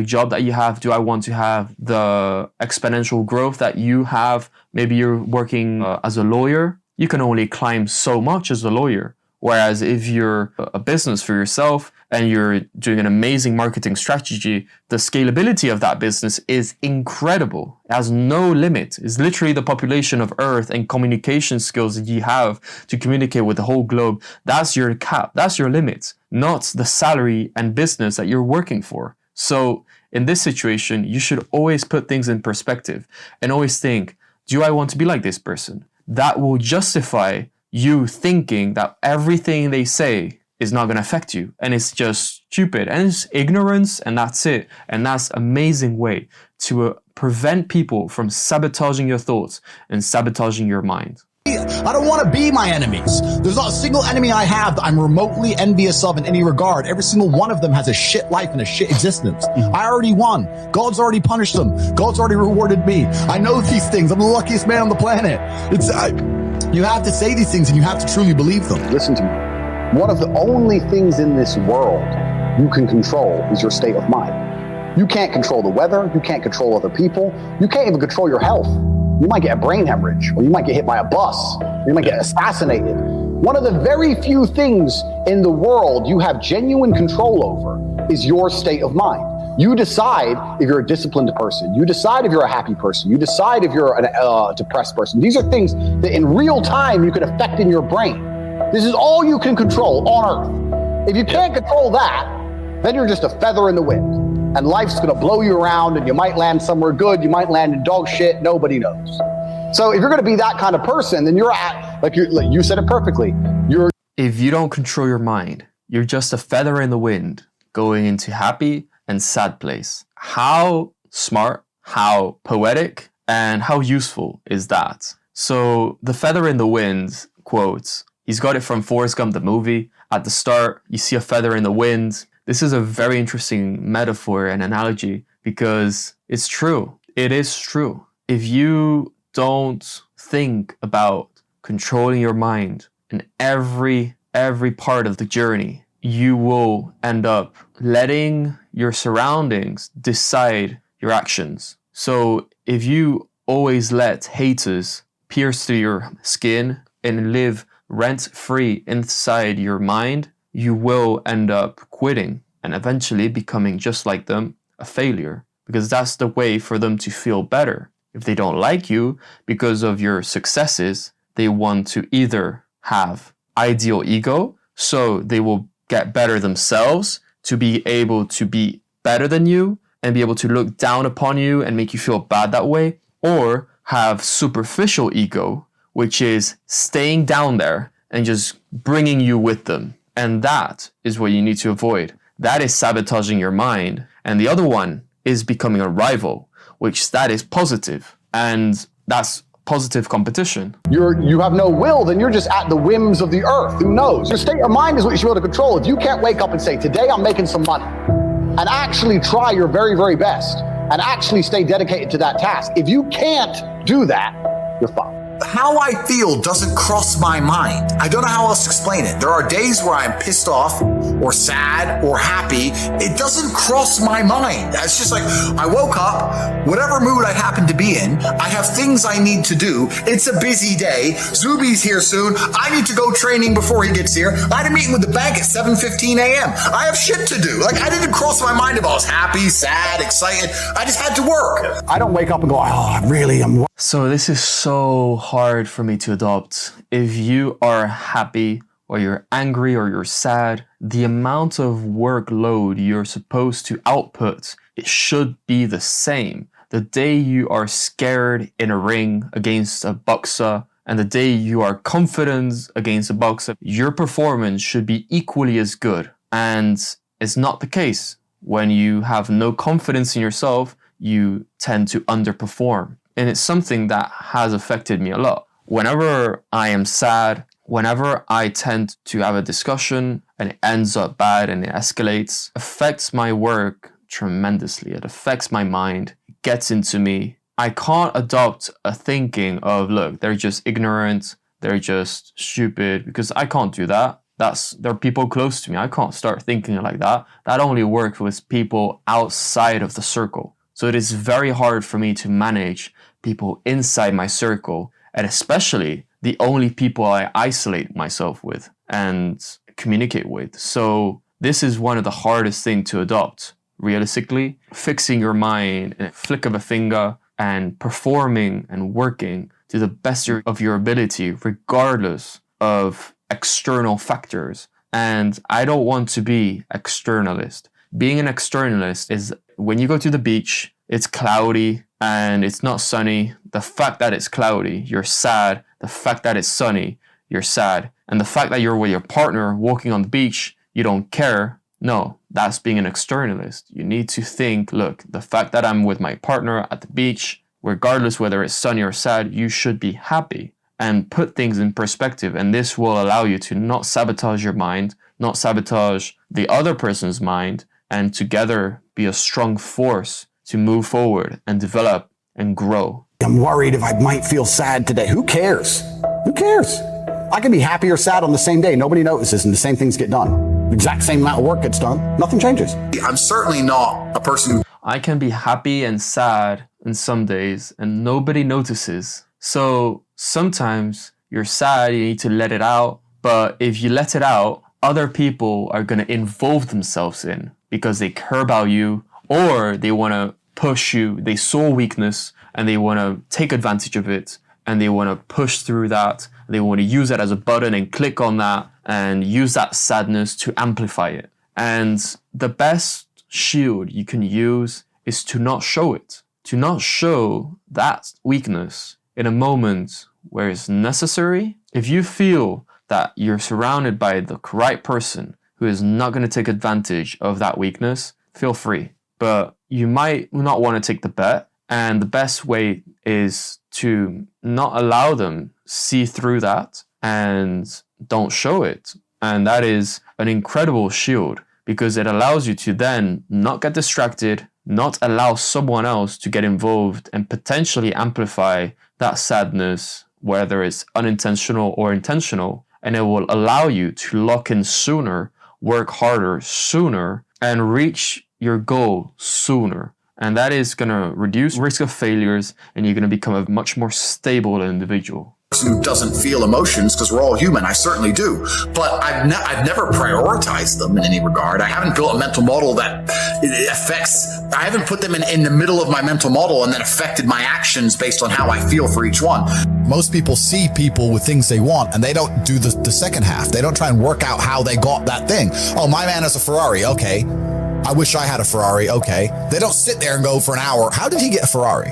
job that you have? Do I want to have the exponential growth that you have? Maybe you're working as a lawyer. You can only climb so much as a lawyer. Whereas if you're a business for yourself and you're doing an amazing marketing strategy, the scalability of that business is incredible. It has no limit. It's literally the population of Earth and communication skills that you have to communicate with the whole globe. That's your cap. That's your limit, not the salary and business that you're working for. So in this situation, you should always put things in perspective and always think, do I want to be like this person? That will justify you thinking that everything they say is not going to affect you, and it's just stupid and it's ignorance, and that's it. And that's an amazing way to prevent people from sabotaging your thoughts and sabotaging your mind. I don't want to be my enemies. There's not a single enemy I have that I'm remotely envious of in any regard. Every single one of them has a shit life and a shit existence. I already won. God's already punished them. God's already rewarded me. I know these things. I'm the luckiest man on the planet. You have to say these things and you have to truly believe them. Listen to me. One of the only things in this world you can control is your state of mind. You can't control the weather. You can't control other people. You can't even control your health. You might get a brain hemorrhage, or you might get hit by a bus, or you might get assassinated. One of the very few things in the world you have genuine control over is your state of mind. You decide if you're a disciplined person. You decide if you're a happy person. You decide if you're a depressed person. These are things that in real time you can affect in your brain. This is all you can control on Earth. If you can't control that, then you're just a feather in the wind. And life's gonna blow you around, and you might land somewhere good, you might land in dog shit, nobody knows. So if you're gonna be that kind of person, then you're like you said it perfectly. If you don't control your mind, you're just a feather in the wind going into happy and sad place. How smart, how poetic, and how useful is that? So the feather in the wind quote, he's got it from Forrest Gump, the movie. At the start, you see a feather in the wind. This is a very interesting metaphor and analogy because it's true. It is true. If you don't think about controlling your mind in every part of the journey, you will end up letting your surroundings decide your actions. So if you always let haters pierce through your skin and live rent-free inside your mind, you will end up quitting and eventually becoming just like them, a failure, because that's the way for them to feel better. If they don't like you because of your successes, they want to either have ideal ego, so they will get better themselves to be able to be better than you and be able to look down upon you and make you feel bad that way, or have superficial ego, which is staying down there and just bringing you with them. And that is what you need to avoid. That is sabotaging your mind. And the other one is becoming a rival, which that is positive. And that's positive competition. You have no will, then you're just at the whims of the earth. Who knows? Your state of mind is what you should be able to control. If you can't wake up and say, today I'm making some money, and actually try your very, very best, and actually stay dedicated to that task. If you can't do that, you're fucked. How I feel doesn't cross my mind. I don't know how else to explain it. There are days where I'm pissed off or sad or happy. It doesn't cross my mind. It's just like I woke up, whatever mood I happen to be in, I have things I need to do. It's a busy day. Zuby's here soon. I need to go training before he gets here. I had a meeting with the bank at 7:15 a.m. I have shit to do. Like I didn't cross my mind if I was happy, sad, excited. I just had to work. I don't wake up and go, I'm So this is so hard for me to adopt. If you are happy or you're angry or you're sad, the amount of workload you're supposed to output, it should be the same. The day you are scared in a ring against a boxer and the day you are confident against a boxer, your performance should be equally as good. And it's not the case. When you have no confidence in yourself, you tend to underperform. And it's something that has affected me a lot. Whenever I am sad, whenever I tend to have a discussion and it ends up bad and it escalates, affects my work tremendously. It affects my mind, it gets into me. I can't adopt a thinking of, look, they're just ignorant, they're just stupid, because I can't do that. There are people close to me. I can't start thinking like that. That only works with people outside of the circle. So it is very hard for me to manage people inside my circle, and especially the only people I isolate myself with. and communicate with. So this is one of the hardest things to adopt, realistically. Fixing your mind in a flick of a finger and performing and working to the best of your ability, regardless of external factors. And I don't want to be externalist. Being an externalist is when you go to the beach, it's cloudy and it's not sunny. The fact that it's cloudy, you're sad. The fact that it's sunny, you're sad. And the fact that you're with your partner walking on the beach, you don't care. No, that's being an externalist. You need to think, look, the fact that I'm with my partner at the beach, regardless whether it's sunny or sad, you should be happy. And put things in perspective. And this will allow you to not sabotage your mind, not sabotage the other person's mind, and together be a strong force to move forward and develop and grow. I'm worried if I might feel sad today. Who cares? Who cares? I can be happy or sad on the same day. Nobody notices and the same things get done. The exact same amount of work gets done. Nothing changes. I'm certainly not a person who I can be happy and sad in some days and nobody notices. So sometimes you're sad, you need to let it out. But if you let it out, other people are going to involve themselves in because they care about you or they want to push you. They saw weakness and they want to take advantage of it and they want to push through that. They want to use it as a button and click on that and use that sadness to amplify it. And the best shield you can use is to not show it, to not show that weakness in a moment where it's necessary. If you feel that you're surrounded by the right person who is not going to take advantage of that weakness, feel free. But you might not want to take the bet. And the best way is to not allow them see through that and don't show it. And that is an incredible shield because it allows you to then not get distracted, not allow someone else to get involved and potentially amplify that sadness, whether it's unintentional or intentional. And it will allow you to lock in sooner, work harder sooner, and reach your goal sooner. And that is going to reduce risk of failures and you're going to become a much more stable individual. Who doesn't feel emotions, because we're all human. I certainly do, but I've never prioritized them in any regard. I haven't built a mental model that affects. I haven't put them in the middle of my mental model and then affected my actions based on how I feel for each one. Most people see people with things they want and they don't do the second half. They don't try and work out how they got that thing. Oh, my man has a Ferrari. Okay. I wish I had a Ferrari. Okay. They don't sit there and go for an hour. How did he get a Ferrari?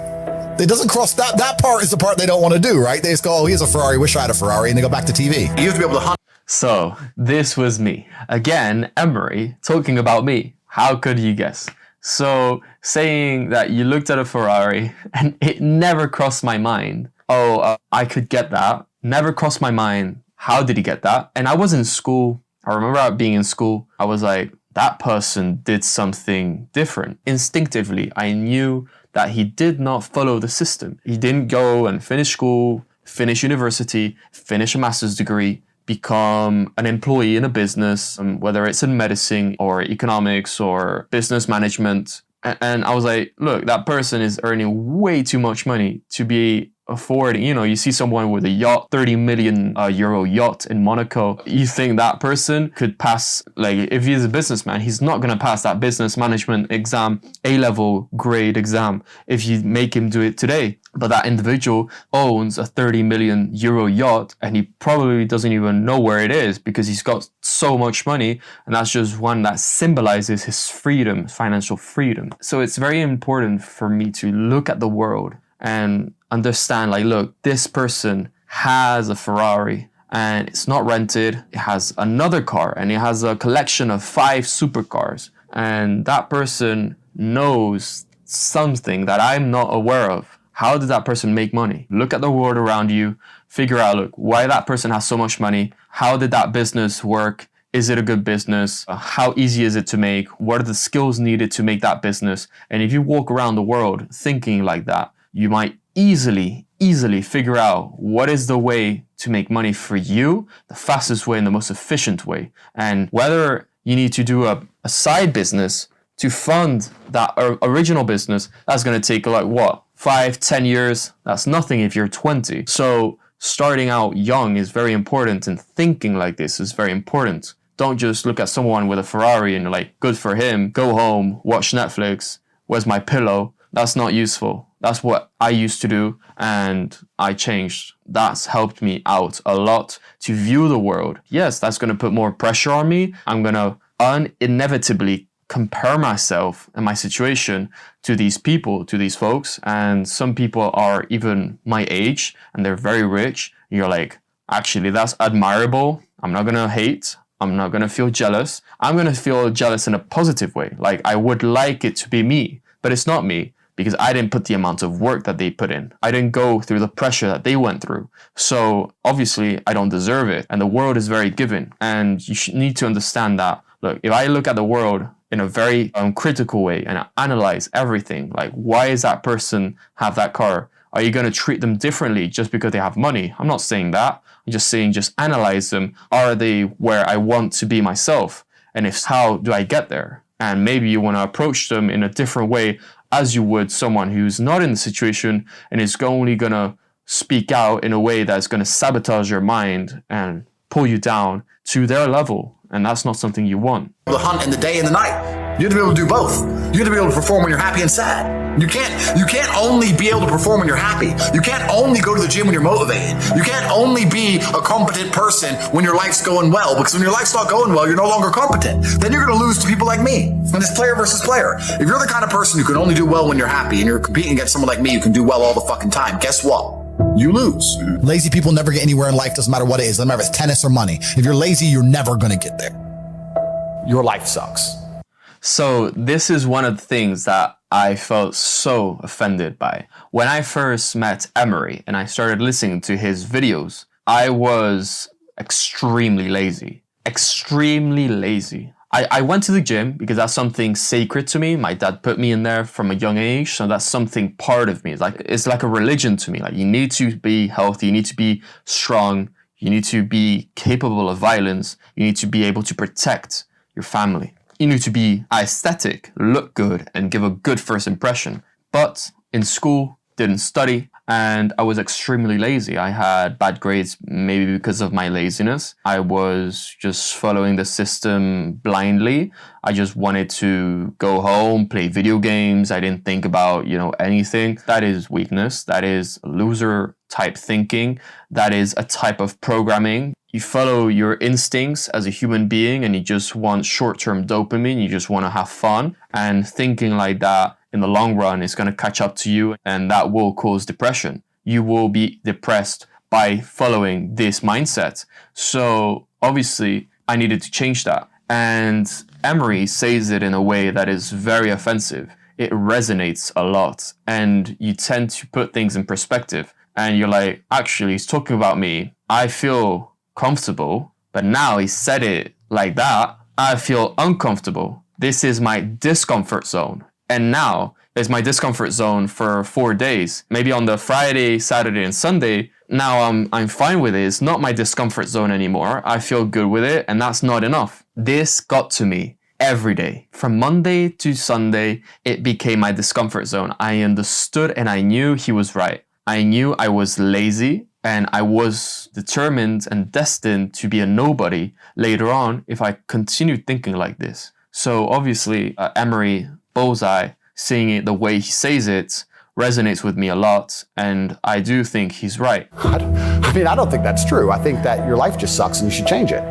It doesn't cross that part is the part they don't want to do, right? They just go, oh, here's a Ferrari, wish I had a Ferrari, and they go back to TV. You have to be able to hunt. So this was me. Again, Emery talking about me. How could you guess? So saying that you looked at a Ferrari and it never crossed my mind. Oh, I could get that. Never crossed my mind. How did he get that? And I was in school. I remember being in school. I was like, that person did something different. Instinctively, I knew that he did not follow the system. He didn't go and finish school, finish university, finish a master's degree, become an employee in a business, whether it's in medicine or economics or business management. And I was like, look, that person is earning way too much money to be affording. You know, you see someone with a yacht, 30 million euro yacht in Monaco. You think that person could pass, like if he's a businessman, he's not going to pass that business management exam, A-level grade exam, if you make him do it today. But that individual owns a 30 million euro yacht and he probably doesn't even know where it is because he's got so much money. And that's just one that symbolizes his freedom, financial freedom. So it's very important for me to look at the world and understand, like, look, this person has a Ferrari and it's not rented. It has another car and it has a collection of 5 supercars. And that person knows something that I'm not aware of. How did that person make money? Look at the world around you, figure out, look, why that person has so much money. How did that business work? Is it a good business? How easy is it to make? What are the skills needed to make that business? And if you walk around the world thinking like that, you might easily figure out what is the way to make money for you, the fastest way and the most efficient way. And whether you need to do a side business to fund that original business, that's going to take like what? 5-10 years. That's nothing if you're 20. So starting out young is very important, and thinking like this is very important. Don't just look at someone with a Ferrari and you're like, good for him, go home, watch Netflix, where's my pillow? That's not useful. That's what I used to do, and I changed. That's helped me out a lot to view the world. Yes, that's going to put more pressure on me. I'm going to inevitably compare myself and my situation to these people, to these folks. And some people are even my age and they're very rich. You're like, actually, that's admirable. I'm not going to hate. I'm not going to feel jealous. I'm going to feel jealous in a positive way. Like, I would like it to be me, but it's not me because I didn't put the amount of work that they put in. I didn't go through the pressure that they went through. So obviously I don't deserve it. And the world is very giving. And you need to understand that, look, if I look at the world in a very critical way and I analyze everything, like, why is that person have that car? Are you going to treat them differently just because they have money? I'm not saying that. I'm just saying, just analyze them. Are they where I want to be myself? And if, how do I get there? And maybe you want to approach them in a different way as you would someone who's not in the situation and is only going to speak out in a way that's going to sabotage your mind and pull you down to their level. And that's not something you want. The hunt in the day and the night. You have to be able to do both. You have to be able to perform when you're happy and sad. You can't only be able to perform when you're happy. You can't only go to the gym when you're motivated. You can't only be a competent person when your life's going well, because when your life's not going well, you're no longer competent. Then you're going to lose to people like me. And it's player versus player. If you're the kind of person who can only do well when you're happy and you're competing against someone like me who can do well all the fucking time, guess what? You lose. Lazy people never get anywhere in life, doesn't matter what it is. Doesn't matter if it's tennis or money. If you're lazy, you're never going to get there. Your life sucks. So this is one of the things that I felt so offended by. When I first met Emery and I started listening to his videos, I was extremely lazy. Extremely lazy. I went to the gym because that's something sacred to me. My dad put me in there from a young age, so that's something part of me. It's like a religion to me. Like, you need to be healthy, you need to be strong, you need to be capable of violence, you need to be able to protect your family. You need to be aesthetic, look good, and give a good first impression. But in school, didn't study, and I was extremely lazy. I had bad grades maybe because of my laziness. I was just following the system blindly. I just wanted to go home, play video games. I didn't think about, anything. That is weakness. That is loser type thinking. That is a type of programming. You follow your instincts as a human being and you just want short-term dopamine. You just want to have fun. And thinking like that in the long run is going to catch up to you, and that will cause depression. You will be depressed by following this mindset. So obviously I needed to change that. And Emery says it in a way that is very offensive. It resonates a lot, and you tend to put things in perspective. And you're like, actually, he's talking about me. I feel comfortable, but now he said it like that. I feel uncomfortable. This is my discomfort zone. And now it's my discomfort zone for 4 days. Maybe on the Friday, Saturday, and Sunday, now I'm fine with it. It's not my discomfort zone anymore. I feel good with it, and that's not enough. This got to me every day. From Monday to Sunday, it became my discomfort zone. I understood and I knew he was right. I knew I was lazy, and I was determined and destined to be a nobody later on if I continued thinking like this. So obviously, Emery Bullseye, seeing it the way he says it, resonates with me a lot, and I do think he's right. I don't think that's true. I think that your life just sucks and you should change it.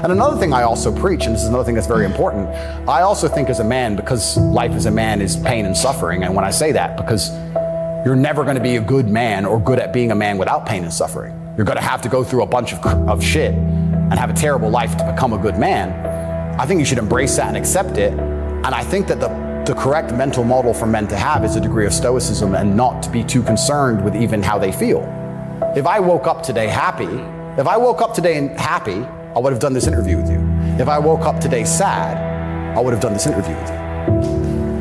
And another thing I also preach, and this is another thing that's very important, I also think as a man, because life as a man is pain and suffering, and when I say that, because you're never going to be a good man or good at being a man without pain and suffering. You're going to have to go through a bunch of shit and have a terrible life to become a good man. I think you should embrace that and accept it. And I think that the correct mental model for men to have is a degree of stoicism and not to be too concerned with even how they feel. If I woke up today happy, I would have done this interview with you. If I woke up today sad, I would have done this interview with you.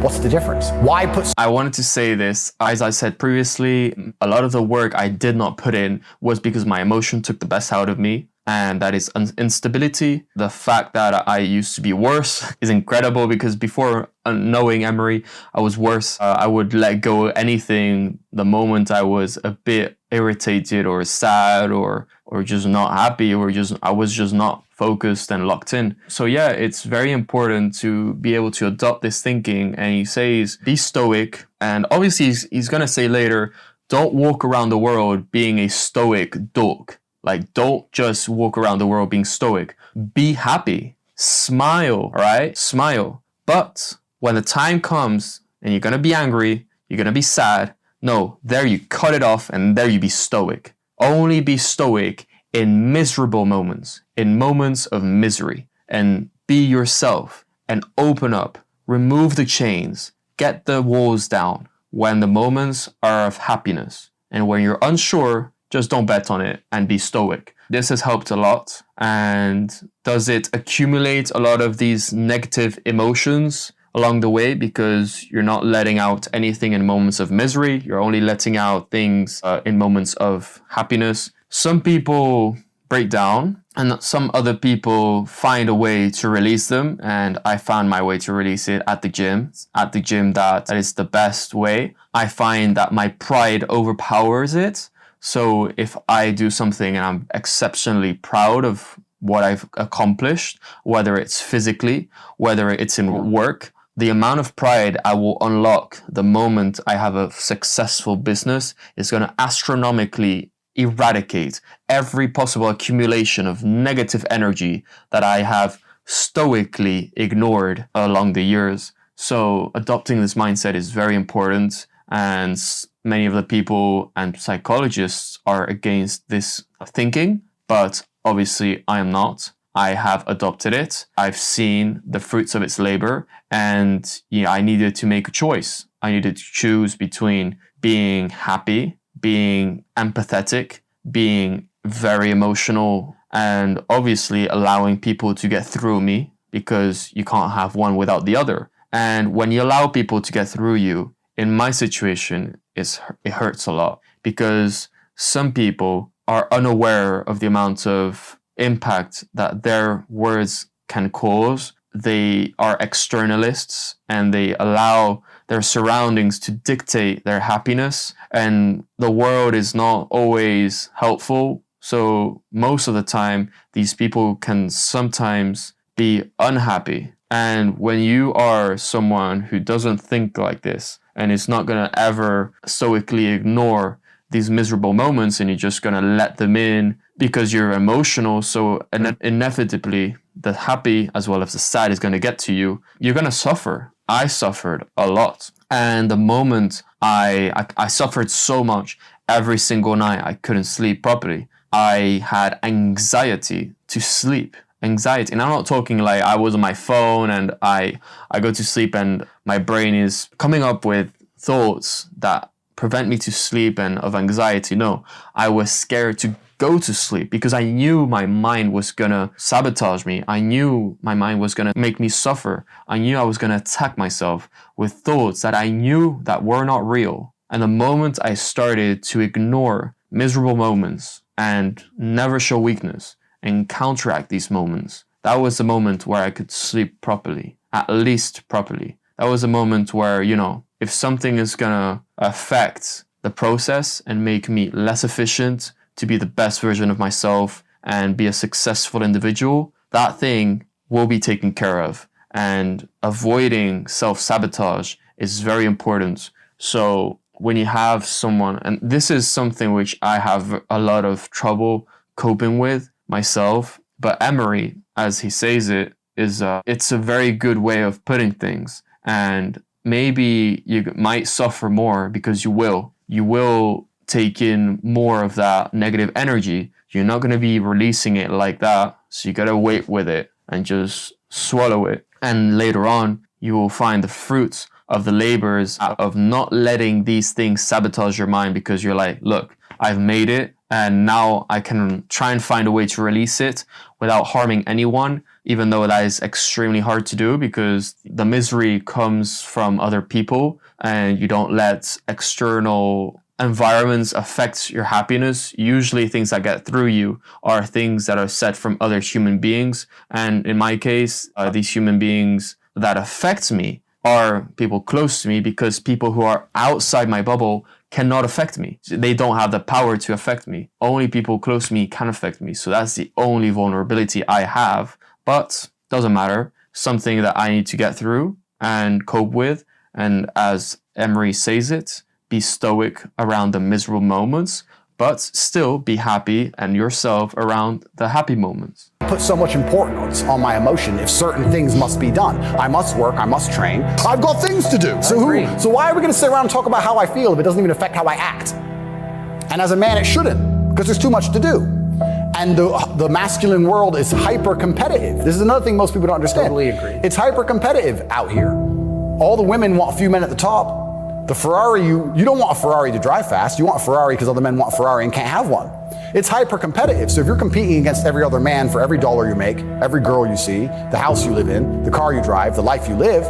What's the difference? Why put... I wanted to say this. As I said previously, a lot of the work I did not put in was because my emotion took the best out of me. And that is instability. The fact that I used to be worse is incredible, because before knowing Emery, I was worse. I would let go of anything the moment I was a bit irritated or sad or just not happy, or just I was just not focused and locked in. So yeah, it's very important to be able to adopt this thinking. And he says, be stoic. And obviously he's going to say later, don't walk around the world being a stoic dork. Like, don't just walk around the world being stoic. Be happy. Smile, all right? Smile. But when the time comes and you're going to be angry, you're going to be sad, no, there you cut it off and there you be stoic. Only be stoic in miserable moments, in moments of misery. And be yourself and open up. Remove the chains. Get the walls down when the moments are of happiness. And when you're unsure, just don't bet on it and be stoic. This has helped a lot. And does it accumulate a lot of these negative emotions along the way because you're not letting out anything in moments of misery? You're only letting out things in moments of happiness. Some people break down and some other people find a way to release them. And I found my way to release it at the gym. At the gym, that is the best way. I find that my pride overpowers it. So if I do something and I'm exceptionally proud of what I've accomplished, whether it's physically, whether it's in work, the amount of pride I will unlock the moment I have a successful business is going to astronomically eradicate every possible accumulation of negative energy that I have stoically ignored along the years. So adopting this mindset is very important, and many of the people and psychologists are against this thinking, but obviously I am not. I have adopted it. I've seen the fruits of its labor, and I needed to make a choice. I needed to choose between being happy, being empathetic, being very emotional, and obviously allowing people to get through me, because you can't have one without the other. And when you allow people to get through you, in my situation, it hurts a lot, because some people are unaware of the amount of impact that their words can cause. They are externalists and they allow their surroundings to dictate their happiness, and the world is not always helpful. So most of the time, these people can sometimes be unhappy. And when you are someone who doesn't think like this and is not going to ever stoically ignore these miserable moments, and you're just going to let them in because you're emotional, so inevitably the happy as well as the sad is going to get to you, you're going to suffer. I suffered a lot. And the moment I suffered so much, every single night I couldn't sleep properly. I had anxiety to sleep. Anxiety. And I'm not talking like I was on my phone and I go to sleep and my brain is coming up with thoughts that prevent me to sleep and of anxiety. No, I was scared to go to sleep because I knew my mind was gonna sabotage me. I knew my mind was gonna make me suffer. I knew I was gonna attack myself with thoughts that I knew that were not real. And the moment I started to ignore miserable moments and never show weakness and counteract these moments, that was the moment where I could sleep properly, at least properly. That was a moment where, if something is gonna affect the process and make me less efficient to be the best version of myself and be a successful individual, that thing will be taken care of. And avoiding self-sabotage is very important. So when you have someone, and this is something which I have a lot of trouble coping with myself, but Emery, as he says it, it's a very good way of putting things. And maybe you might suffer more because you will take in more of that negative energy. You're not going to be releasing it like that. So you got to wait with it and just swallow it. And later on, you will find the fruits of the labors of not letting these things sabotage your mind, because you're like, look, I've made it and now I can try and find a way to release it without harming anyone, even though that is extremely hard to do because the misery comes from other people and you don't let external environments affect your happiness. Usually things that get through you are things that are said from other human beings. And in my case, these human beings that affect me, are people close to me, because people who are outside my bubble cannot affect me. They don't have the power to affect me. Only people close to me can affect me. So that's the only vulnerability I have. But doesn't matter. Something that I need to get through and cope with. And as Emery says it, be stoic around the miserable moments, but still be happy and yourself around the happy moments. Put so much importance on my emotion if certain things must be done. I must work, I must train. I've got things to do. So why are we going to sit around and talk about how I feel if it doesn't even affect how I act? And as a man, it shouldn't, because there's too much to do. And the masculine world is hyper competitive. This is another thing most people don't understand. Totally agree. It's hyper competitive out here. All the women want a few men at the top. The Ferrari, you don't want a Ferrari to drive fast. You want a Ferrari because other men want a Ferrari and can't have one. It's hyper competitive. So if you're competing against every other man for every dollar you make, every girl you see, the house you live in, the car you drive, the life you live,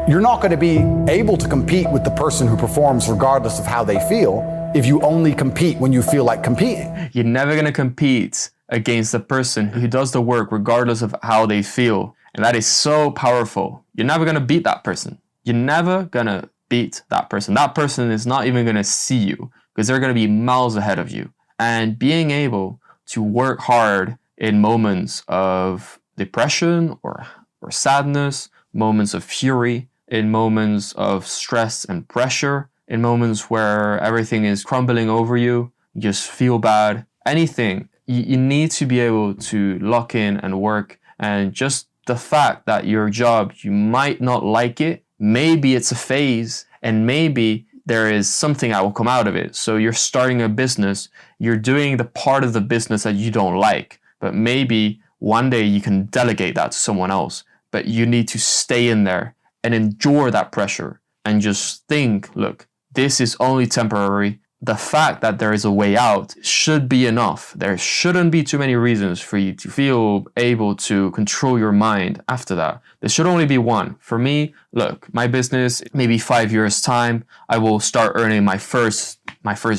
you're not going to be able to compete with the person who performs regardless of how they feel if you only compete when you feel like competing. You're never going to compete against the person who does the work regardless of how they feel. And that is so powerful. You're never going to beat that person. You're never going to beat that person. That person is not even going to see you because they're going to be miles ahead of you. And being able to work hard in moments of depression or sadness, moments of fury, in moments of stress and pressure, in moments where everything is crumbling over you, you just feel bad, anything, you need to be able to lock in and work. And just the fact that your job, you might not like it, maybe it's a phase, and maybe there is something that will come out of it. So you're starting a business, you're doing the part of the business that you don't like, but maybe one day you can delegate that to someone else. But you need to stay in there and endure that pressure and just think, look, this is only temporary. The fact that there is a way out should be enough. There shouldn't be too many reasons for you to feel able to control your mind after that. There should only be one. For me, look, my business, maybe 5 years time, I will start earning my first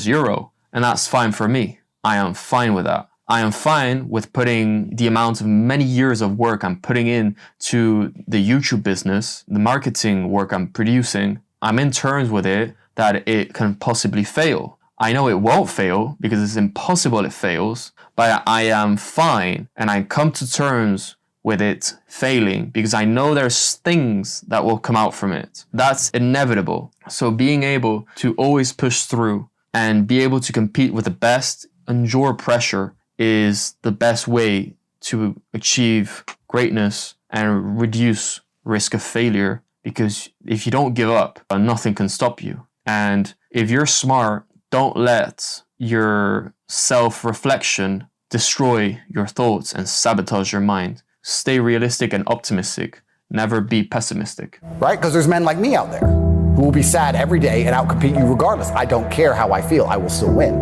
euro. And that's fine for me. I am fine with that. I am fine with putting the amount of many years of work I'm putting in to the YouTube business, the marketing work I'm producing. I'm in terms with it that it can possibly fail. I know it won't fail because it's impossible it fails, but I am fine and I come to terms with it failing because I know there's things that will come out from it. That's inevitable. So being able to always push through and be able to compete with the best, endure pressure, is the best way to achieve greatness and reduce risk of failure. Because if you don't give up, nothing can stop you. And if you're smart, don't let your self-reflection destroy your thoughts and sabotage your mind. Stay realistic and optimistic. Never be pessimistic. Right? Because there's men like me out there who will be sad every day and outcompete you regardless. I don't care how I feel. I will still win.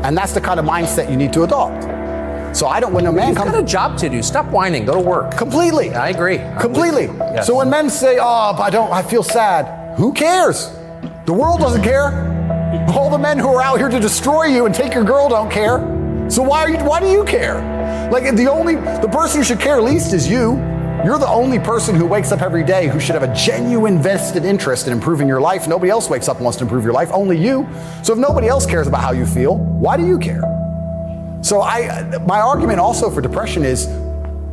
And that's the kind of mindset you need to adopt. So I don't, when a man comes... You've got a job to do. Stop whining. Go to work. Completely. I agree. Completely. Yes. So when men say, oh, I feel sad, who cares? The world doesn't care. All the men who are out here to destroy you and take your girl don't care. So why do you care? Like the person who should care least is you. You're the only person who wakes up every day who should have a genuine vested interest in improving your life. Nobody else wakes up and wants to improve your life, only you. So if nobody else cares about how you feel, why do you care? So my argument also for depression is,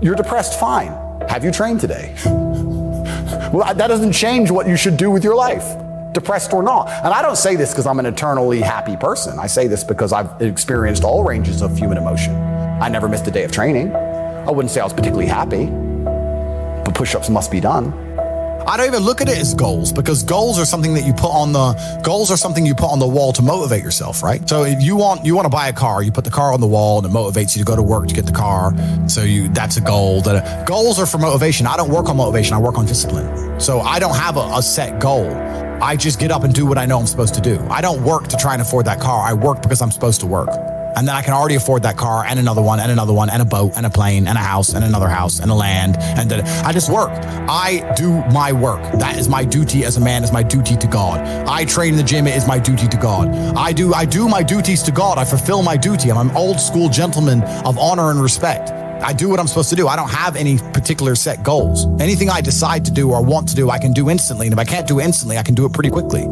you're depressed, fine. Have you trained today? Well, that doesn't change what you should do with your life, depressed or not. And I don't say this because I'm an eternally happy person. I say this because I've experienced all ranges of human emotion. I never missed a day of training. I wouldn't say I was particularly happy, but push-ups must be done. I don't even look at it as goals, because goals are something that you put on the wall to motivate yourself, right? So if you want to buy a car, you put the car on the wall and it motivates you to go to work to get the car. So that's a goal. Goals are for motivation. I don't work on motivation. I work on discipline. So I don't have a set goal. I just get up and do what I know I'm supposed to do. I don't work to try and afford that car. I work because I'm supposed to work. And then I can already afford that car and another one and another one and a boat and a plane and a house and another house and a land. And then I just work. I do my work. That is my duty as a man, is my duty to God. I train in the gym. It is my duty to God. I do my duties to God. I fulfill my duty. I'm an old school gentleman of honor and respect. I do what I'm supposed to do. I don't have any particular set goals. Anything I decide to do or want to do, I can do instantly. And if I can't do it instantly, I can do it pretty quickly.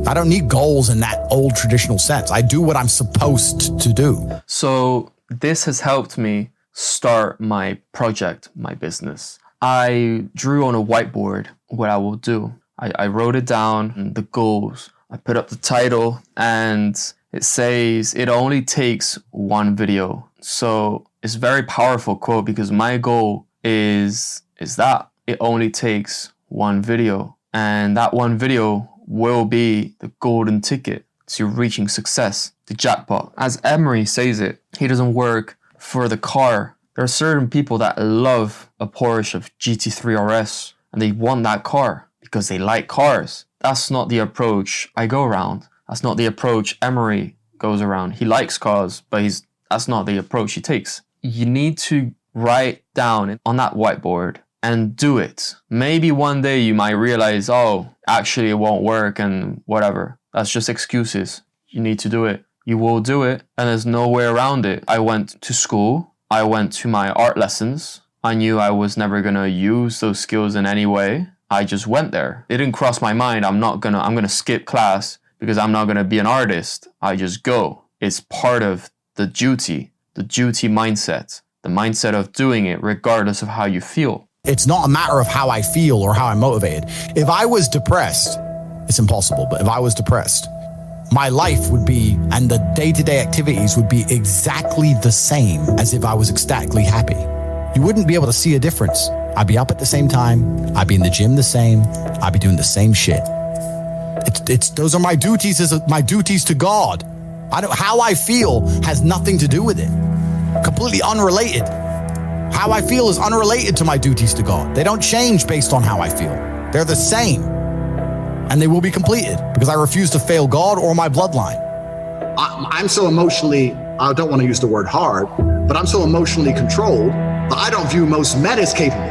I don't need goals in that old traditional sense. I do what I'm supposed to do. So this has helped me start my project, my business. I drew on a whiteboard what I will do. I wrote it down, the goals. I put up the title, and it says it only takes one video. So it's a very powerful quote, because my goal is that it only takes one video, and that one video will be the golden ticket to reaching success, the jackpot. As Emery says it, he doesn't work for the car. There are certain people that love a Porsche GT3 RS, and they want that car because they like cars. That's not the approach I go around. That's not the approach Emery goes around. He likes cars, but that's not the approach he takes. You need to write down on that whiteboard and do it. Maybe one day you might realize, oh, actually it won't work and whatever. That's just excuses. You need to do it. You will do it, and there's no way around it. I went to school. I went to my art lessons. I knew I was never gonna use those skills in any way. I just went there. It didn't cross my mind, I'm gonna skip class because I'm not gonna be an artist. I just go. It's part of the duty mindset, the mindset of doing it regardless of how you feel. It's not a matter of how I feel or how I'm motivated. If I was depressed, it's impossible, but if I was depressed, my life would be, and the day-to-day activities would be exactly the same as if I was ecstatically happy. You wouldn't be able to see a difference. I'd be up at the same time. I'd be in the gym the same. I'd be doing the same shit. Those are my duties to God. How I feel has nothing to do with it. Completely unrelated. How I feel is unrelated to my duties to God. They don't change based on how I feel. They're the same. And they will be completed because I refuse to fail God or my bloodline. I'm so emotionally, I don't want to use the word hard, but I'm so emotionally controlled that I don't view most men as capable,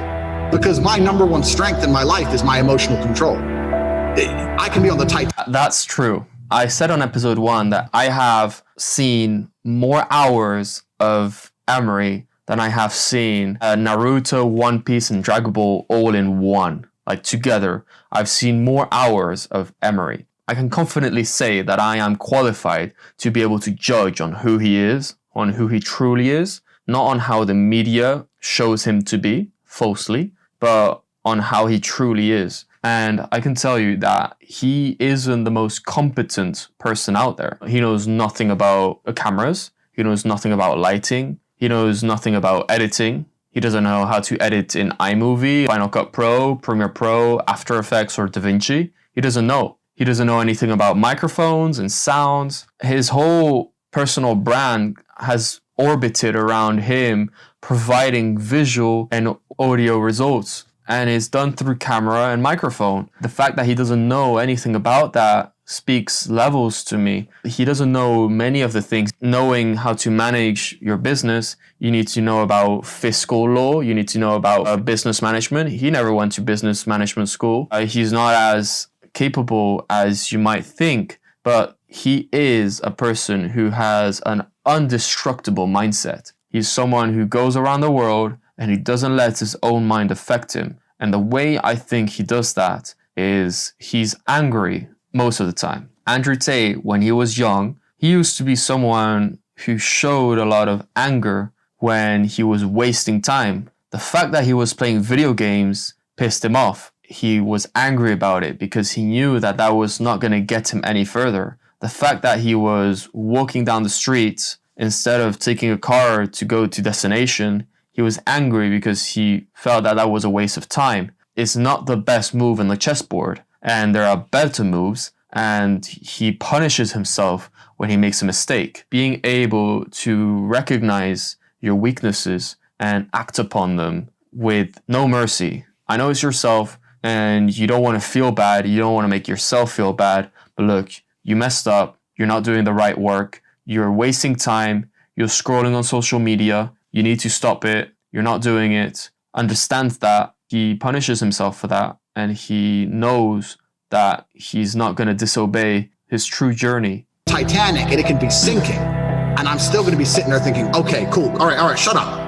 because my number one strength in my life is my emotional control. I can be on the tight. That's true. I said on episode 1 that I have seen more hours of Emery than I have seen Naruto, One Piece, and Dragon Ball all in one. Like together, I've seen more hours of Emery. I can confidently say that I am qualified to be able to judge on who he is, on who he truly is, not on how the media shows him to be, falsely, but on how he truly is. And I can tell you that he isn't the most competent person out there. He knows nothing about cameras. He knows nothing about lighting. He knows nothing about editing. He doesn't know how to edit in iMovie, Final Cut Pro, Premiere Pro, After Effects, or DaVinci. He doesn't know. He doesn't know anything about microphones and sounds. His whole personal brand has orbited around him providing visual and audio results, and it's done through camera and microphone. The fact that he doesn't know anything about that speaks levels to me. He doesn't know many of the things. Knowing how to manage your business, you need to know about fiscal law, you need to know about business management. He never went to business management school. He's not as capable as you might think, but he is a person who has an indestructible mindset. He's someone who goes around the world and he doesn't let his own mind affect him. And the way I think he does that is he's angry most of the time. Andrew Tate, when he was young, he used to be someone who showed a lot of anger when he was wasting time. The fact that he was playing video games pissed him off. He was angry about it because he knew that that was not going to get him any further. The fact that he was walking down the street instead of taking a car to go to destination, he was angry because he felt that that was a waste of time. It's not the best move in the chessboard, and there are better moves, and he punishes himself when he makes a mistake. Being able to recognize your weaknesses and act upon them with no mercy. I know it's yourself, and you don't want to feel bad, you don't want to make yourself feel bad, but look, you messed up, you're not doing the right work, you're wasting time, you're scrolling on social media, you need to stop it, you're not doing it. Understand that. He punishes himself for that, and he knows that he's not going to disobey his true journey. Titanic, and it can be sinking, and I'm still going to be sitting there thinking, okay, cool, all right, shut up.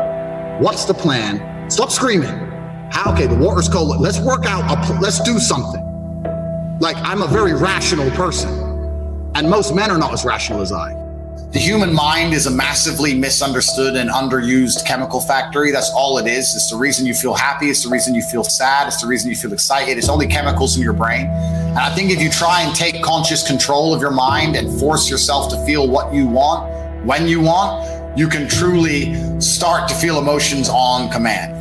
What's the plan? Stop screaming. How? Okay, the water's cold. Let's work out. Let's do something. Like, I'm a very rational person, and most men are not as rational as I. The human mind is a massively misunderstood and underused chemical factory. That's all it is. It's the reason you feel happy. It's the reason you feel sad. It's the reason you feel excited. It's only chemicals in your brain. And I think if you try and take conscious control of your mind and force yourself to feel what you want, when you want, you can truly start to feel emotions on command.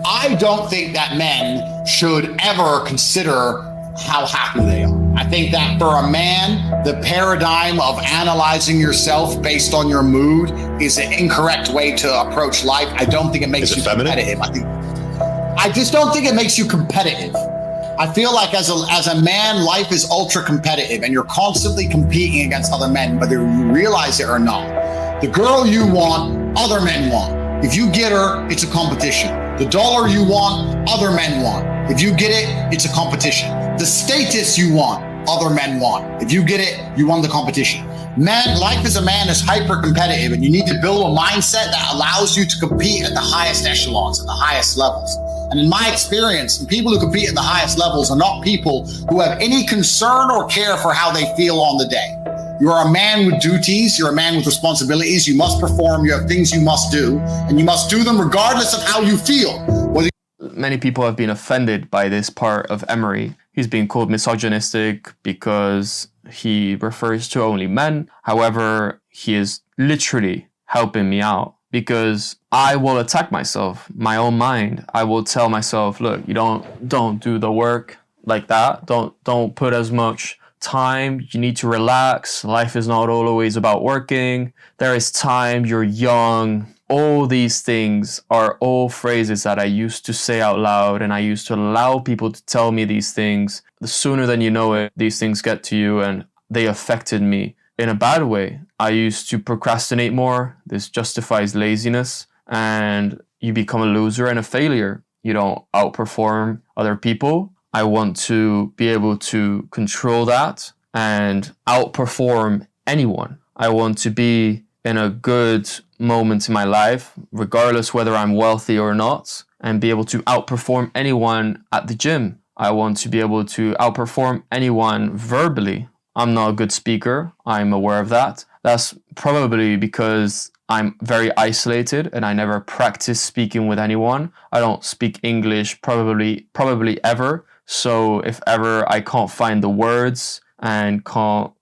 I don't think that men should ever consider how happy they are. I think that for a man, the paradigm of analyzing yourself based on your mood is an incorrect way to approach life. I don't think it makes you competitive. I just don't think it makes you competitive. I feel like as a man, life is ultra competitive and you're constantly competing against other men, whether you realize it or not. The girl you want, other men want. If you get her, it's a competition. The dollar you want, other men want. If you get it, it's a competition. The status you want, other men want. If you get it, you won the competition. Man, life as a man is hyper competitive, and you need to build a mindset that allows you to compete at the highest echelons, at the highest levels. And in my experience, the people who compete at the highest levels are not people who have any concern or care for how they feel on the day. You're a man with duties. You're a man with responsibilities. You must perform. You have things you must do, and you must do them regardless of how you feel. Many people have been offended by this part of Emery. He's being called misogynistic because he refers to only men. However, he is literally helping me out because I will attack myself, my own mind. I will tell myself, look, you don't do the work like that. Don't put as much time. You need to relax. Life is not always about working. There is time. You're young. All these things are all phrases that I used to say out loud, and I used to allow people to tell me these things. The sooner than you know it, these things get to you, and they affected me in a bad way. I used to procrastinate more. This justifies laziness, and you become a loser and a failure. You don't outperform other people. I want to be able to control that and outperform anyone. I want to be in a good moment in my life, regardless whether I'm wealthy or not, and be able to outperform anyone at the gym. I want to be able to outperform anyone verbally. I'm not a good speaker. I'm aware of that. That's probably because I'm very isolated and I never practice speaking with anyone. I don't speak English probably ever. So if ever I can't find the words and can't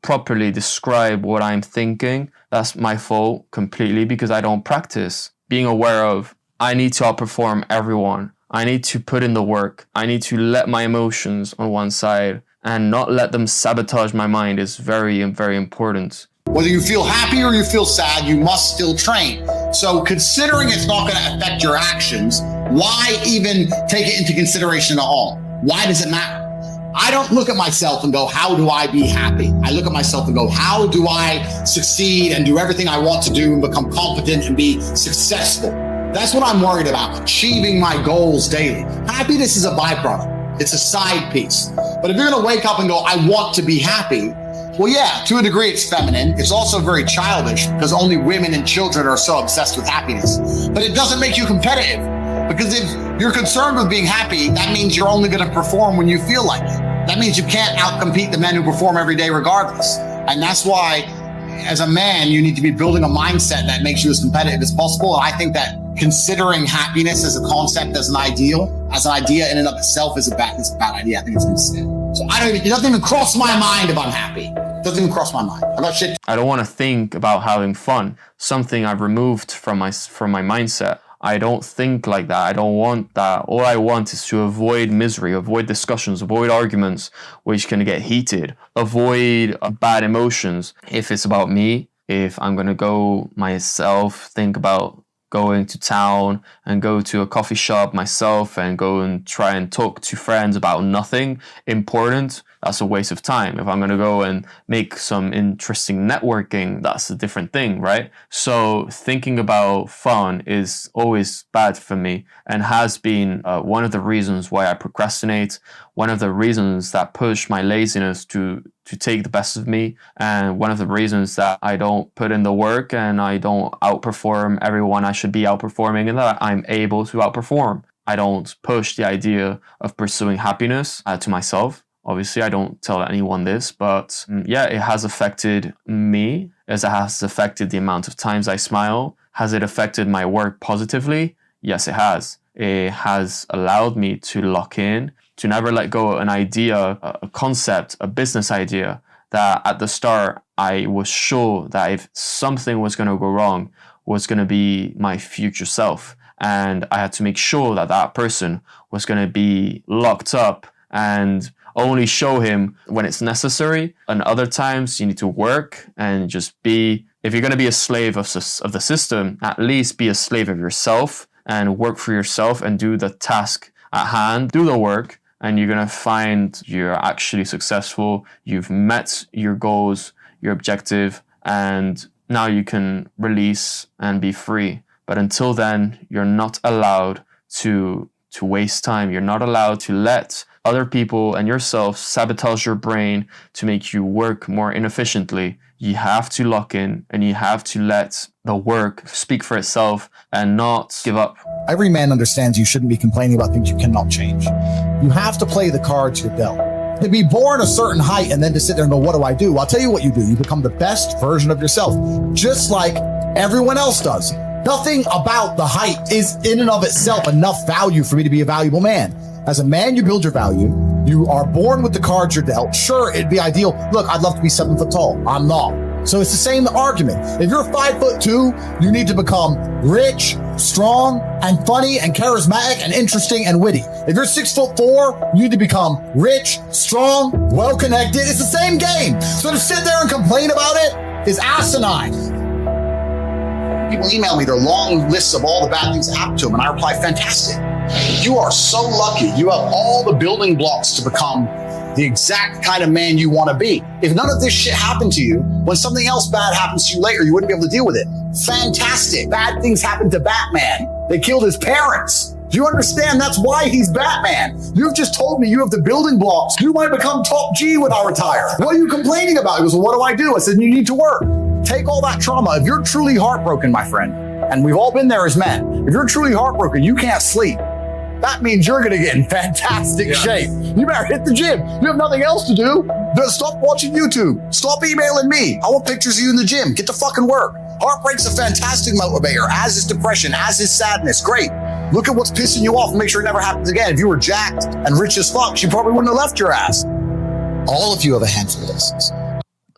properly describe what I'm thinking, that's my fault completely because I don't practice. Being aware of, I need to outperform everyone. I need to put in the work. I need to let my emotions on one side and not let them sabotage my mind is very, very important. Whether you feel happy or you feel sad, you must still train. So considering it's not going to affect your actions, why even take it into consideration at all? Why does it matter? I don't look at myself and go, how do I be happy? I look at myself and go, how do I succeed and do everything I want to do and become competent and be successful? That's what I'm worried about, achieving my goals daily. Happiness is a byproduct. It's a side piece. But if you're going to wake up and go, I want to be happy, well, yeah, to a degree, it's feminine. It's also very childish because only women and children are so obsessed with happiness. But it doesn't make you competitive because if you're concerned with being happy, that means you're only going to perform when you feel like it. That means you can't outcompete the men who perform every day regardless. And that's why, as a man, you need to be building a mindset that makes you as competitive as possible. And I think that considering happiness as a concept, as an idea in and of itself is a bad idea. I think it's insane. So it doesn't even cross my mind if I'm happy. It doesn't even cross my mind. I don't want to think about having fun. Something I've removed from my mindset. I don't think like that. I don't want that. All I want is to avoid misery, avoid discussions, avoid arguments which can get heated, avoid bad emotions. If it's about me, if I'm going to go myself, think about going to town and go to a coffee shop myself and go and try and talk to friends about nothing important, that's a waste of time. If I'm going to go and make some interesting networking, that's a different thing, right? So thinking about fun is always bad for me, and has been one of the reasons why I procrastinate, one of the reasons that push my laziness to take the best of me, and one of the reasons that I don't put in the work and I don't outperform everyone I should be outperforming and that I'm able to outperform. I don't push the idea of pursuing happiness to myself. Obviously, I don't tell anyone this, but yeah, it has affected me, as it has affected the amount of times I smile. Has it affected my work positively? Yes, it has. It has allowed me to lock in, to never let go of an idea, a concept, a business idea that at the start I was sure that if something was going to go wrong, was going to be my future self. And I had to make sure that that person was going to be locked up and only show him when it's necessary. And other times you need to work and just be, if you're going to be a slave of the system, at least be a slave of yourself and work for yourself and do the task at hand, do the work, and you're going to find you're actually successful. You've met your goals, your objective, and now you can release and be free. But until then, you're not allowed to waste time. You're not allowed to let other people and yourself sabotage your brain to make you work more inefficiently. You have to lock in and you have to let the work speak for itself and not give up. Every man understands you shouldn't be complaining about things you cannot change. You have to play the cards you're dealt. To be born a certain height and then to sit there and go, what do I do? I'll tell you what you do. You become the best version of yourself, just like everyone else does. Nothing about the height is in and of itself enough value for me to be a valuable man. As a man, you build your value. You are born with the cards you're dealt. Sure, it'd be ideal. Look, I'd love to be 7 foot tall. I'm not. So it's the same argument. If you're 5'2", you need to become rich, strong, and funny, and charismatic, and interesting, and witty. If you're 6'4", you need to become rich, strong, well-connected. It's the same game. So to sit there and complain about it is asinine. People email me their long lists of all the bad things that happened to them, and I reply, fantastic. You are so lucky. You have all the building blocks to become the exact kind of man you want to be. If none of this shit happened to you, when something else bad happens to you later, you wouldn't be able to deal with it. Fantastic. Bad things happened to Batman. They killed his parents. Do you understand? That's why he's Batman. You've just told me you have the building blocks. You might become top G when I retire. What are you complaining about? He goes, well, what do I do? I said, you need to work. Take all that trauma. If you're truly heartbroken, my friend, and we've all been there as men, if you're truly heartbroken, you can't sleep. That means you're going to get in fantastic shape. You better hit the gym. You have nothing else to do. Stop watching YouTube. Stop emailing me. I want pictures of you in the gym. Get to fucking work. Heartbreak's a fantastic motivator, as is depression, as is sadness. Great. Look at what's pissing you off and make sure it never happens again. If you were jacked and rich as fuck, she probably wouldn't have left your ass. All of you have a handful of lessons.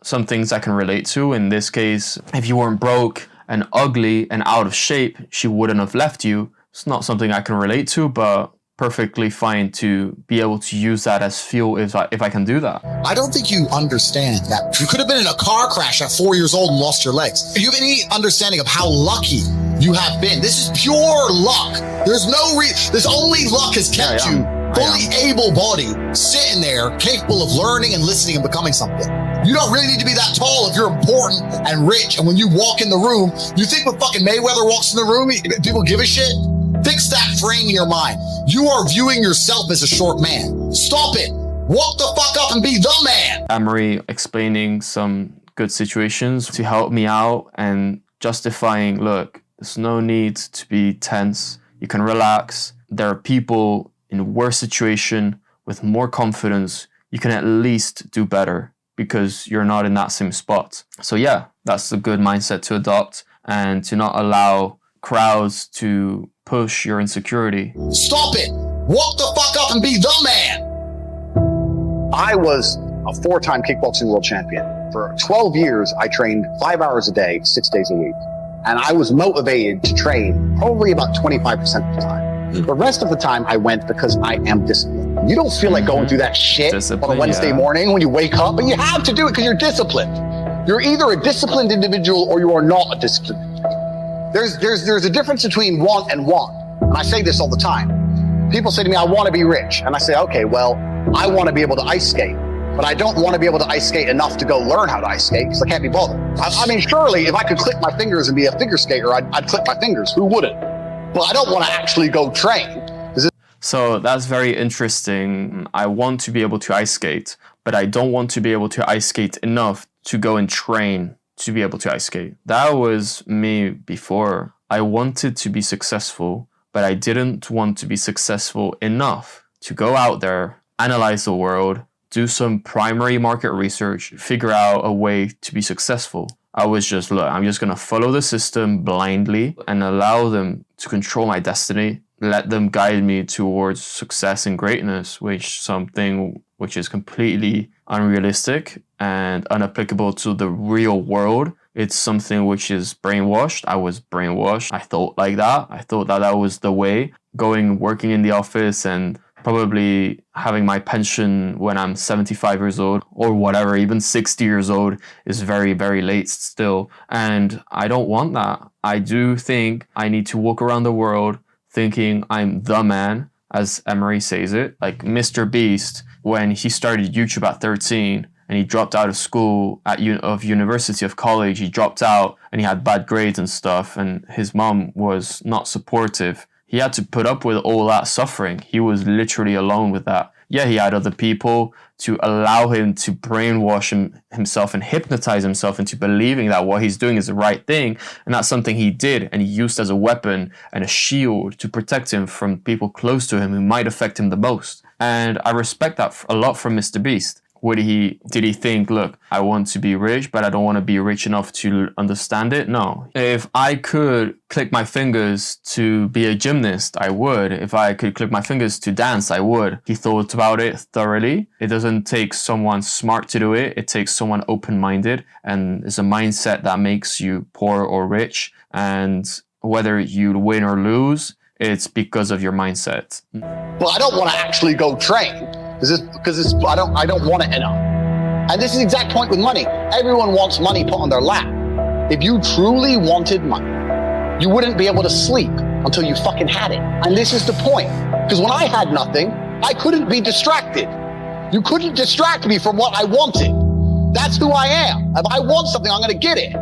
Some things I can relate to. In this case, if you weren't broke and ugly and out of shape, she wouldn't have left you. It's not something I can relate to, but perfectly fine to be able to use that as fuel if I can do that. I don't think you understand that you could have been in a car crash at 4 years old and lost your legs. Do you have any understanding of how lucky you have been? This is pure luck. There's no reason. This only luck has kept you fully able-bodied, sitting there, capable of learning and listening and becoming something. You don't really need to be that tall if you're important and rich. And when you walk in the room, you think when fucking Mayweather walks in the room, people give a shit? Fix that frame in your mind. You are viewing yourself as a short man. Stop it. Walk the fuck up and be the man. Anne-Marie explaining some good situations to help me out and justifying, look, there's no need to be tense. You can relax. There are people in a worse situation with more confidence. You can at least do better because you're not in that same spot. So yeah, that's a good mindset to adopt and to not allow crowds to push your insecurity. Stop it. Walk the fuck up and be the man. I was a 4-time kickboxing world champion. For 12 years, I trained 5 hours a day, 6 days a week. And I was motivated to train probably about 25% of the time. The rest of the time I went because I am disciplined. You don't feel like going through that shit on a Wednesday morning when you wake up, but you have to do it because you're disciplined. You're either a disciplined individual or you are not a disciplined individual. There's a difference between want and want. And I say this all the time. People say to me, I want to be rich. And I say, okay, well, I want to be able to ice skate. but I don't want to be able to ice skate enough to go learn how to ice skate because I can't be bothered. I mean, surely if I could click my fingers and be a figure skater, I'd click my fingers. Who wouldn't? But I don't want to actually go train. So that's very interesting. I want to be able to ice skate, but I don't want to be able to ice skate enough to go and train to be able to ice skate. That was me before. I wanted to be successful, but I didn't want to be successful enough to go out there, analyze the world, do some primary market research, figure out a way to be successful. I was just, look, I'm just going to follow the system blindly and allow them to control my destiny, let them guide me towards success and greatness, which is completely unrealistic and unapplicable to the real world. It's something which is brainwashed. I was brainwashed. I thought like that. I thought that that was the way. Working in the office and probably having my pension when I'm 75 years old or whatever, even 60 years old is very, very late still. And I don't want that. I do think I need to walk around the world thinking I'm the man, as Emery says it. Like Mr. Beast, when he started YouTube at 13, and he dropped out of school of university of college. He dropped out and he had bad grades and stuff, and his mom was not supportive. He had to put up with all that suffering. He was literally alone with that. Yeah, he had other people to allow him to brainwash himself and hypnotize himself into believing that what he's doing is the right thing, and that's something he did, and he used as a weapon and a shield to protect him from people close to him who might affect him the most. And I respect that a lot from Mr. Beast. Did he think, look, I want to be rich, but I don't want to be rich enough to understand it? No. If I could click my fingers to be a gymnast, I would. If I could click my fingers to dance, I would. He thought about it thoroughly. It doesn't take someone smart to do it. It takes someone open-minded, and it's a mindset that makes you poor or rich. And whether you win or lose, it's because of your mindset. Well, I don't want to actually go train. Because I don't want it enough. And this is the exact point with money. Everyone wants money put on their lap. If you truly wanted money, you wouldn't be able to sleep until you fucking had it. And this is the point. Because when I had nothing, I couldn't be distracted. You couldn't distract me from what I wanted. That's who I am. If I want something, I'm going to get it.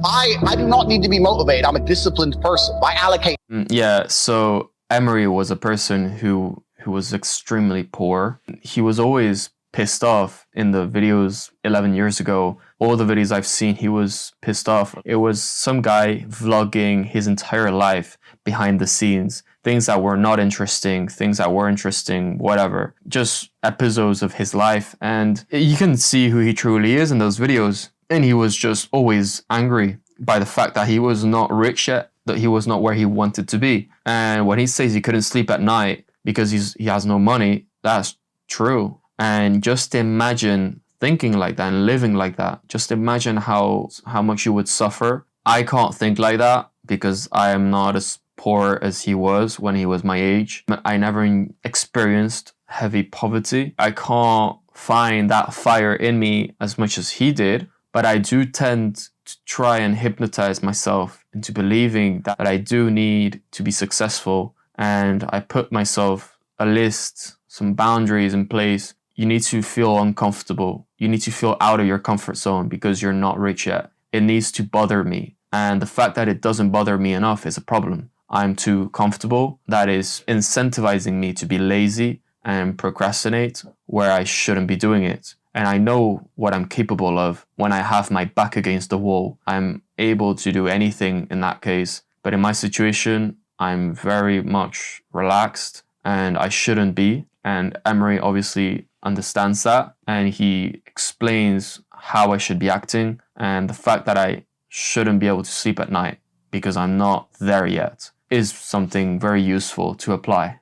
I do not need to be motivated. I'm a disciplined person. I allocate. Yeah, so Emery was a person who was extremely poor. He was always pissed off in the videos 11 years ago. All the videos I've seen, he was pissed off. It was some guy vlogging his entire life behind the scenes. Things that were not interesting, things that were interesting, whatever. Just episodes of his life. And you can see who he truly is in those videos. And he was just always angry by the fact that he was not rich yet, that he was not where he wanted to be. And when he says he couldn't sleep at night because he has no money, that's true. And just imagine thinking like that and living like that. Just imagine how much you would suffer. I can't think like that because I am not as poor as he was when he was my age. I never experienced heavy poverty. I can't find that fire in me as much as he did, but I do tend to try and hypnotize myself into believing that I do need to be successful. And I put myself a list, some boundaries in place. You need to feel uncomfortable. You need to feel out of your comfort zone because you're not rich yet. It needs to bother me. And the fact that it doesn't bother me enough is a problem. I'm too comfortable. That is incentivizing me to be lazy and procrastinate where I shouldn't be doing it. And I know what I'm capable of when I have my back against the wall. I'm able to do anything in that case. But in my situation, I'm very much relaxed and I shouldn't be. And Emery obviously understands that, and he explains how I should be acting and the fact that I shouldn't be able to sleep at night because I'm not there yet is something very useful to apply.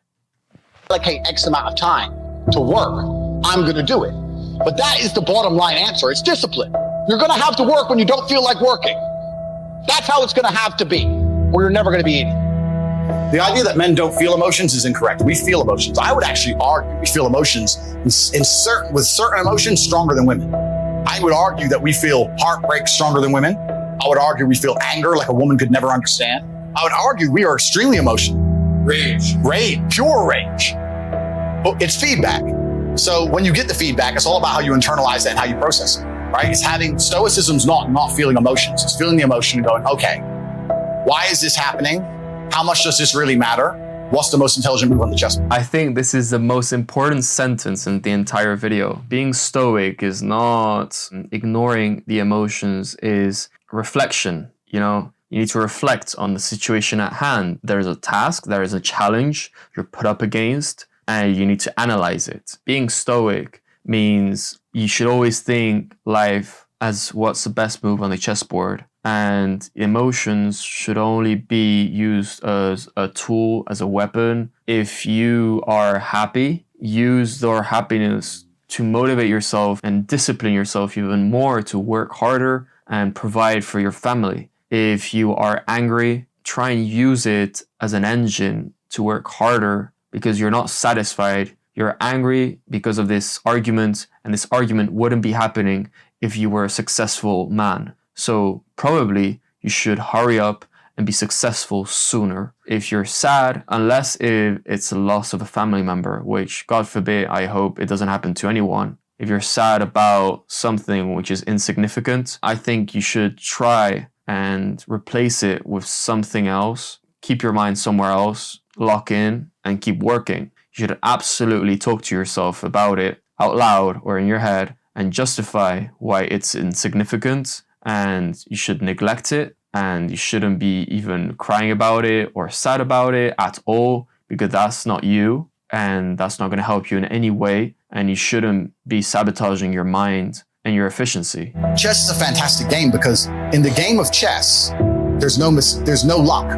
Allocate X amount of time to work. I'm going to do it. But that is the bottom line answer. It's discipline. You're going to have to work when you don't feel like working. That's how it's going to have to be, or you're never going to be eating. The idea that men don't feel emotions is incorrect. We feel emotions. I would actually argue we feel emotions with certain emotions stronger than women. I would argue that we feel heartbreak stronger than women. I would argue we feel anger like a woman could never understand. I would argue we are extremely emotional. Rage, pure rage. But it's feedback. So when you get the feedback, it's all about how you internalize it and how you process it, right? It's having stoicism's not feeling emotions. It's feeling the emotion and going, okay, why is this happening? How much does this really matter? What's the most intelligent move on the chessboard? I think this is the most important sentence in the entire video. Being stoic is not ignoring the emotions, is reflection. You know, you need to reflect on the situation at hand. There's a task, there is a challenge you're put up against, and you need to analyze it. Being stoic means you should always think life as what's the best move on the chessboard. And emotions should only be used as a tool, as a weapon. If you are happy, use your happiness to motivate yourself and discipline yourself even more to work harder and provide for your family. If you are angry, try and use it as an engine to work harder because you're not satisfied. You're angry because of this argument, and this argument wouldn't be happening if you were a successful man. So probably you should hurry up and be successful sooner. If you're sad, unless if it's a loss of a family member, which God forbid, I hope it doesn't happen to anyone. If you're sad about something which is insignificant, I think you should try and replace it with something else. Keep your mind somewhere else, lock in, and keep working. You should absolutely talk to yourself about it out loud or in your head and justify why it's insignificant, and you should neglect it, and you shouldn't be even crying about it or sad about it at all, because that's not you and that's not going to help you in any way, and you shouldn't be sabotaging your mind and your efficiency. Chess is a fantastic game because in the game of chess, there's no luck.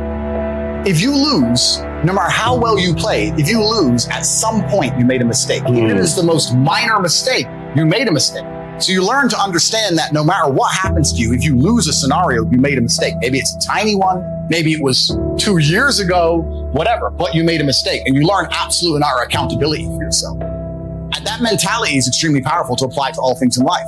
If you lose, no matter how well you played, if you lose, at some point you made a mistake. Even if it is the most minor mistake, you made a mistake. So you learn to understand that no matter what happens to you, if you lose a scenario, you made a mistake. Maybe it's a tiny one, maybe it was 2 years ago, whatever, but you made a mistake, and you learn absolute and utter accountability for yourself. And that mentality is extremely powerful to apply to all things in life.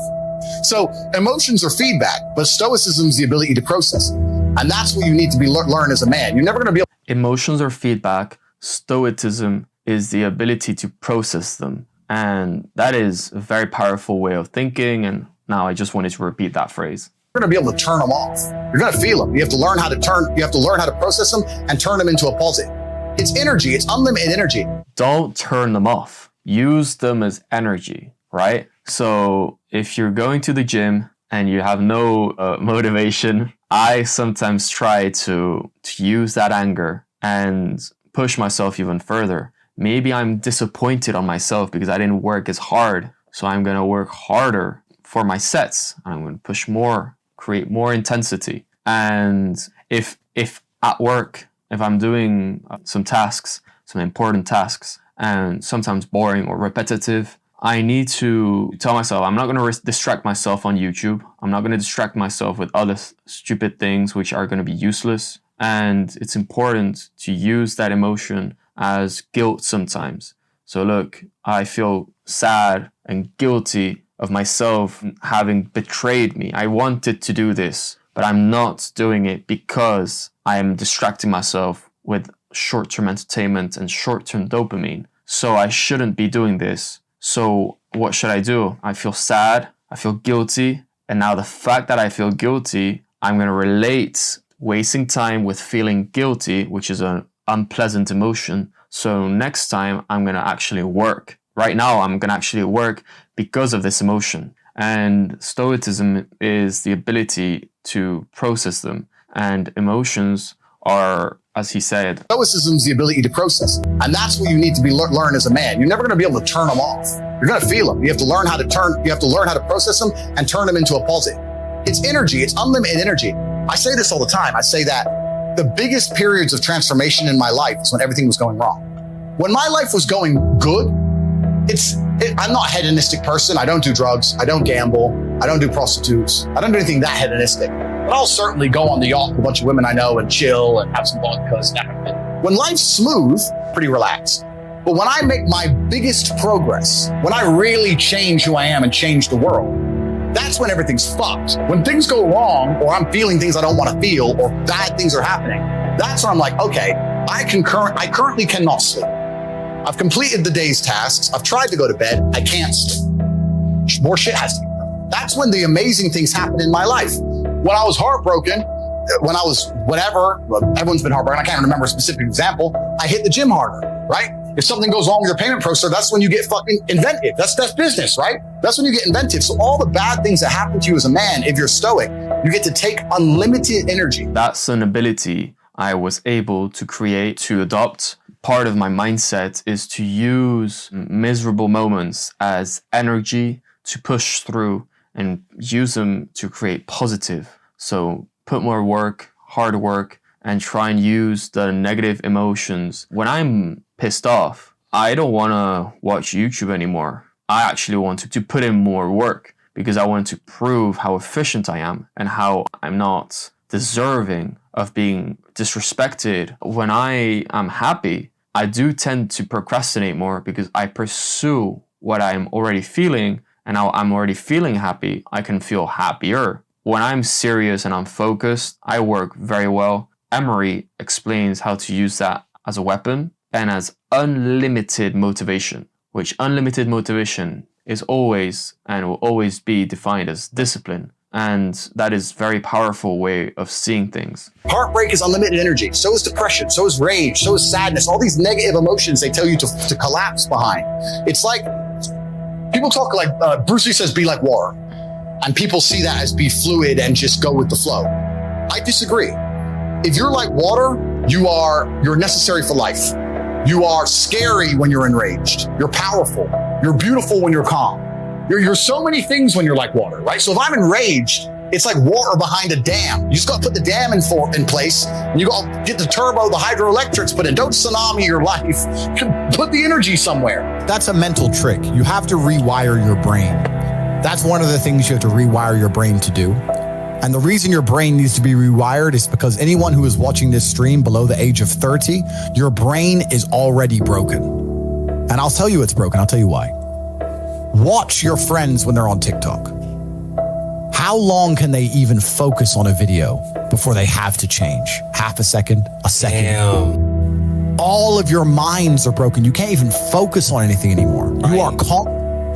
So emotions are feedback, but stoicism is the ability to process it. And that's what you need to learn as a man. You're never going to be able. Emotions are feedback. Stoicism is the ability to process them. And that is a very powerful way of thinking. And now I just wanted to repeat that phrase. You're going to be able to turn them off. You're going to feel them. You have to learn how to process them and turn them into a positive. It's energy. It's unlimited energy. Don't turn them off. Use them as energy, right? So if you're going to the gym and you have no motivation, I sometimes try to use that anger and push myself even further. Maybe I'm disappointed on myself because I didn't work as hard. So I'm going to work harder for my sets. I'm going to push more, create more intensity. And if at work, if I'm doing some tasks, some important tasks, and sometimes boring or repetitive, I need to tell myself, I'm not going to distract myself on YouTube. I'm not going to distract myself with other stupid things which are going to be useless. And it's important to use that emotion as guilt sometimes. So look, I feel sad and guilty of myself having betrayed me. I wanted to do this, but I'm not doing it because I am distracting myself with short-term entertainment and short-term dopamine. So I shouldn't be doing this. So what should I do? I feel sad, I feel guilty, and now the fact that I feel guilty, I'm going to relate wasting time with feeling guilty, which is an unpleasant emotion. So next time I'm going to actually work. Right now I'm going to actually work because of this emotion. And stoicism is the ability to process them. And emotions are, as he said, stoicism is the ability to process it. And that's what you need to learn as a man. You're never going to be able to turn them off. You're going to feel them. You have to learn how to process them and turn them into a positive. It's energy. It's unlimited energy. I say this all the time. I say that the biggest periods of transformation in my life is when everything was going wrong. When my life was going good, I'm not a hedonistic person. I don't do drugs. I don't gamble. I don't do prostitutes. I don't do anything that hedonistic. But I'll certainly go on the yacht with a bunch of women I know and chill and have some vodka. When life's smooth, pretty relaxed. But when I make my biggest progress, when I really change who I am and change the world, that's when everything's fucked. When things go wrong, or I'm feeling things I don't want to feel, or bad things are happening, that's when I'm like, okay, I currently cannot sleep. I've completed the day's tasks. I've tried to go to bed. I can't sleep. More shit has to be done. That's when the amazing things happen in my life. When I was heartbroken, when I was whatever, everyone's been heartbroken. I can't remember a specific example. I hit the gym harder, right? If something goes wrong with your payment processor, that's when you get fucking inventive. That's business, right? That's when you get inventive. So all the bad things that happen to you as a man, if you're stoic, you get to take unlimited energy. That's an ability I was able to create, to adopt. Part of my mindset is to use miserable moments as energy to push through and use them to create positive. So put more work, hard work, and try and use the negative emotions. When I'm pissed off, I don't want to watch YouTube anymore. I actually want to put in more work because I want to prove how efficient I am and how I'm not deserving of being disrespected. When I am happy, I do tend to procrastinate more because I pursue what I'm already feeling, and now I'm already feeling happy, I can feel happier. When I'm serious and I'm focused, I work very well. Emery explains how to use that as a weapon and as unlimited motivation, which unlimited motivation is always and will always be defined as discipline. And that is a very powerful way of seeing things. Heartbreak is unlimited energy. So is depression. So is rage. So is sadness. All these negative emotions they tell you to collapse behind. It's like, people talk like, Bruce Lee says, be like water. And people see that as be fluid and just go with the flow. I disagree. If you're like water, you're necessary for life. You are scary when you're enraged. You're powerful. You're beautiful when you're calm. You're so many things when you're like water, right? So if I'm enraged, it's like water behind a dam. You just got to put the dam in place, and you got to get the turbo, the hydroelectrics put in. Don't tsunami your life. Put the energy somewhere. That's a mental trick. You have to rewire your brain. That's one of the things you have to rewire your brain to do. And the reason your brain needs to be rewired is because anyone who is watching this stream below the age of 30, your brain is already broken. And I'll tell you it's broken. I'll tell you why. Watch your friends when they're on TikTok. How long can they even focus on a video before they have to change? Half a second, a second. Damn. All of your minds are broken. You can't even focus on anything anymore. Right. You are constantly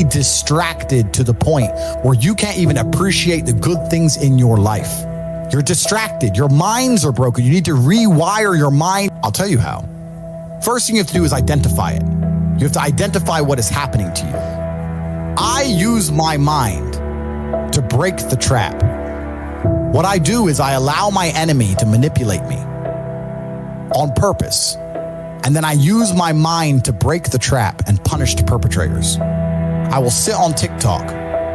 distracted to the point where you can't even appreciate the good things in your life. You're distracted. Your minds are broken. You need to rewire your mind. I'll tell you how. First thing you have to do is identify it. You have to identify what is happening to you. I use my mind to break the trap. What I do is I allow my enemy to manipulate me on purpose. And then I use my mind to break the trap and punish the perpetrators. I will sit on TikTok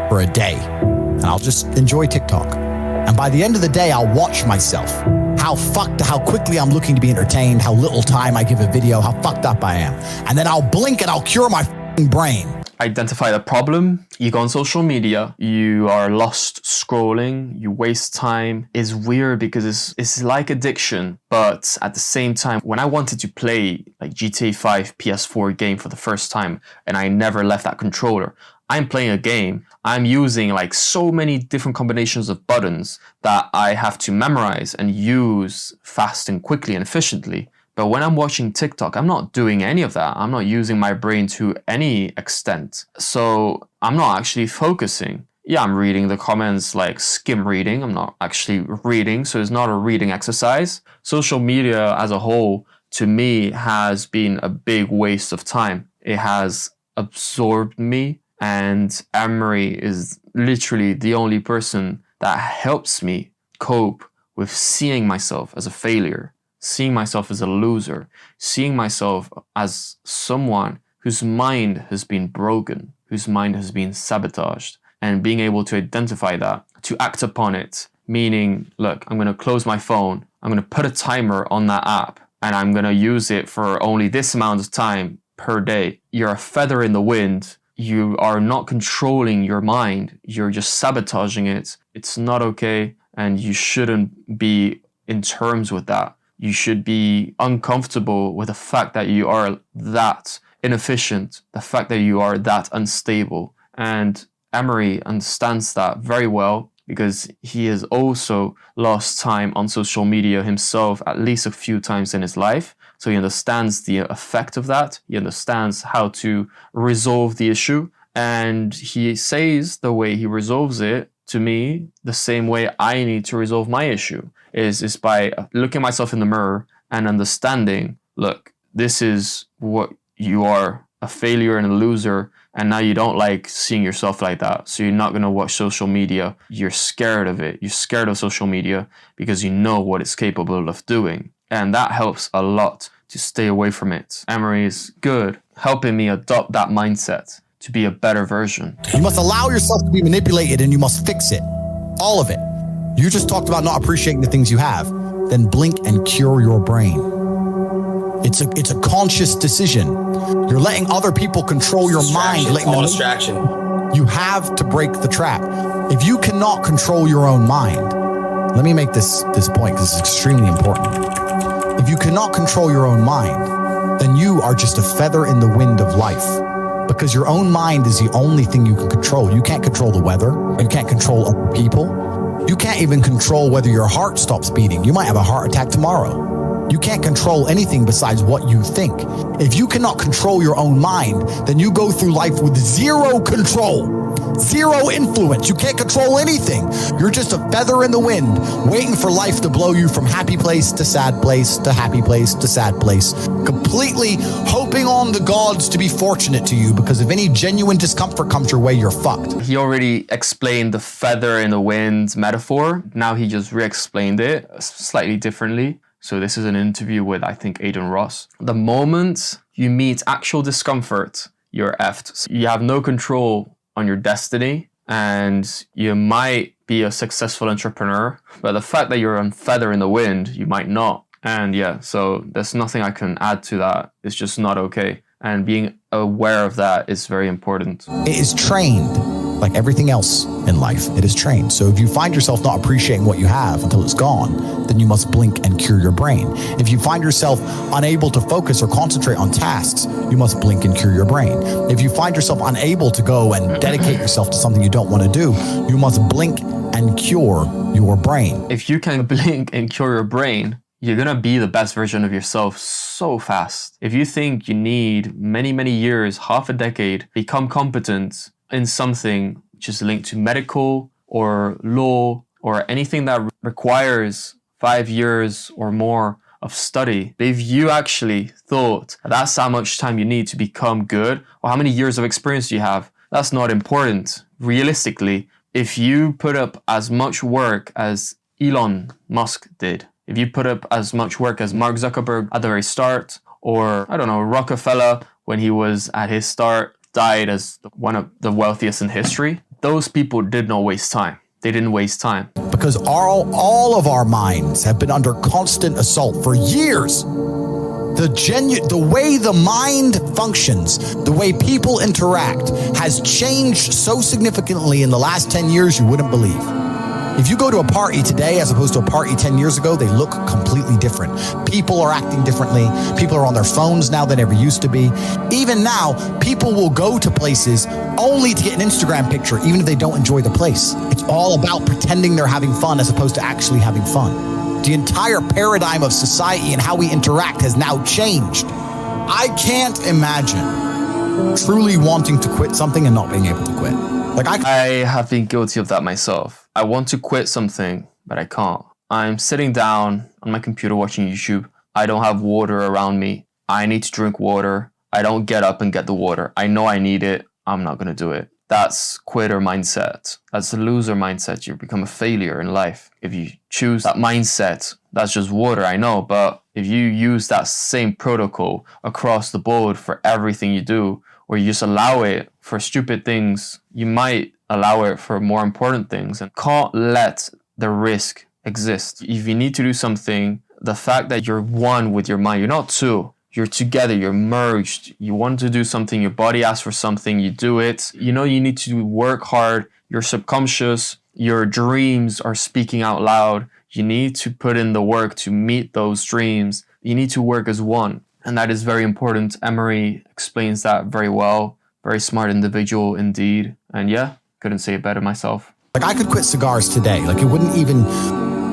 for a day and I'll just enjoy TikTok. And by the end of the day, I'll watch myself. How quickly I'm looking to be entertained, how little time I give a video, how fucked up I am. And then I'll blink and I'll cure my brain. Identify the problem. You go on social media, you are lost scrolling, you waste time. It's weird because it's like addiction, but at the same time, when I wanted to play like GTA 5 PS4 game for the first time and I never left that controller, I'm playing a game, I'm using like so many different combinations of buttons that I have to memorize and use fast and quickly and efficiently. But when I'm watching TikTok, I'm not doing any of that. I'm not using my brain to any extent. So I'm not actually focusing. Yeah, I'm reading the comments like skim reading. I'm not actually reading, so it's not a reading exercise. Social media as a whole, to me, has been a big waste of time. It has absorbed me, and Emery is literally the only person that helps me cope with seeing myself as a failure, seeing myself as a loser, seeing myself as someone whose mind has been broken, whose mind has been sabotaged, and being able to identify that, to act upon it, meaning, look, I'm going to close my phone, I'm going to put a timer on that app, and I'm going to use it for only this amount of time per day. You're a feather in the wind. You are not controlling your mind. You're just sabotaging it. It's not okay, and you shouldn't be in terms with that. You should be uncomfortable with the fact that you are that inefficient, the fact that you are that unstable. And Emery understands that very well. because he has also lost time on social media himself at least a few times in his life. So he understands the effect of that. He understands how to resolve the issue. And he says the way he resolves it to me, the same way I need to resolve my issue, is by looking myself in the mirror and understanding, look, this is what you are, a failure and a loser. And now you don't like seeing yourself like that. So you're not going to watch social media. You're scared of it. You're scared of social media because you know what it's capable of doing. And that helps a lot to stay away from it. Emery is good, helping me adopt that mindset to be a better version. You must allow yourself to be manipulated and you must fix it. All of it. You just talked about not appreciating the things you have. Then blink and cure your brain. It's a conscious decision. You're letting other people control your mind. Letting them distraction. You have to break the trap. If you cannot control your own mind, let me make this point because it's extremely important. If you cannot control your own mind, then you are just a feather in the wind of life. Because your own mind is the only thing you can control. You can't control the weather. You can't control other people. You can't even control whether your heart stops beating. You might have a heart attack tomorrow. You can't control anything besides what you think. If you cannot control your own mind, then you go through life with zero control, zero influence. You can't control anything. You're just a feather in the wind, waiting for life to blow you from happy place to sad place to happy place to sad place, completely hoping on the gods to be fortunate to you, because if any genuine discomfort comes your way, you're fucked. He already explained the feather in the wind metaphor. Now he just re-explained it slightly differently. So this is an interview with, I think, Aiden Ross. The moment you meet actual discomfort, you're effed. So you have no control on your destiny, and you might be a successful entrepreneur, but the fact that you're a feather in the wind, you might not. And yeah, so there's nothing I can add to that. It's just not okay. And being aware of that is very important. It is trained. Like everything else in life, it is trained. So if you find yourself not appreciating what you have until it's gone, then you must blink and cure your brain. If you find yourself unable to focus or concentrate on tasks, you must blink and cure your brain. If you find yourself unable to go and dedicate yourself to something you don't want to do, you must blink and cure your brain. If you can blink and cure your brain, you're going to be the best version of yourself so fast. If you think you need many, many years, half a decade, become competent in something which is linked to medical or law or anything that requires 5 years or more of study, if you actually thought that's how much time you need to become good or how many years of experience you have, that's not important. Realistically, if you put up as much work as Elon Musk did, if you put up as much work as Mark Zuckerberg at the very start, or I don't know, Rockefeller when he was at his start, died as one of the wealthiest in history, those people did not waste time. They didn't waste time. Because all of our minds have been under constant assault for years. The way the mind functions, the way people interact has changed so significantly in the last 10 years you wouldn't believe. If you go to a party today as opposed to a party 10 years ago, they look completely different. People are acting differently. People are on their phones now than ever used to be. Even now, people will go to places only to get an Instagram picture, even if they don't enjoy the place. It's all about pretending they're having fun as opposed to actually having fun. The entire paradigm of society and how we interact has now changed. I can't imagine truly wanting to quit something and not being able to quit. I have been guilty of that myself. I want to quit something, but I can't. I'm sitting down on my computer watching YouTube. I don't have water around me. I need to drink water. I don't get up and get the water. I know I need it. I'm not going to do it. That's quitter mindset. That's a loser mindset. You become a failure in life. If you choose that mindset, that's just water, I know. But if you use that same protocol across the board for everything you do, or you just allow it for stupid things, you might allow it for more important things, and can't let the risk exist. If you need to do something, the fact that you're one with your mind, you're not two, you're together, you're merged. You want to do something, your body asks for something, you do it. You know you need to work hard, your subconscious, your dreams are speaking out loud. You need to put in the work to meet those dreams. You need to work as one. And that is very important. Emery explains that very well. Very smart individual indeed. And yeah, couldn't say it better myself. Like I could quit cigars today. Like it wouldn't even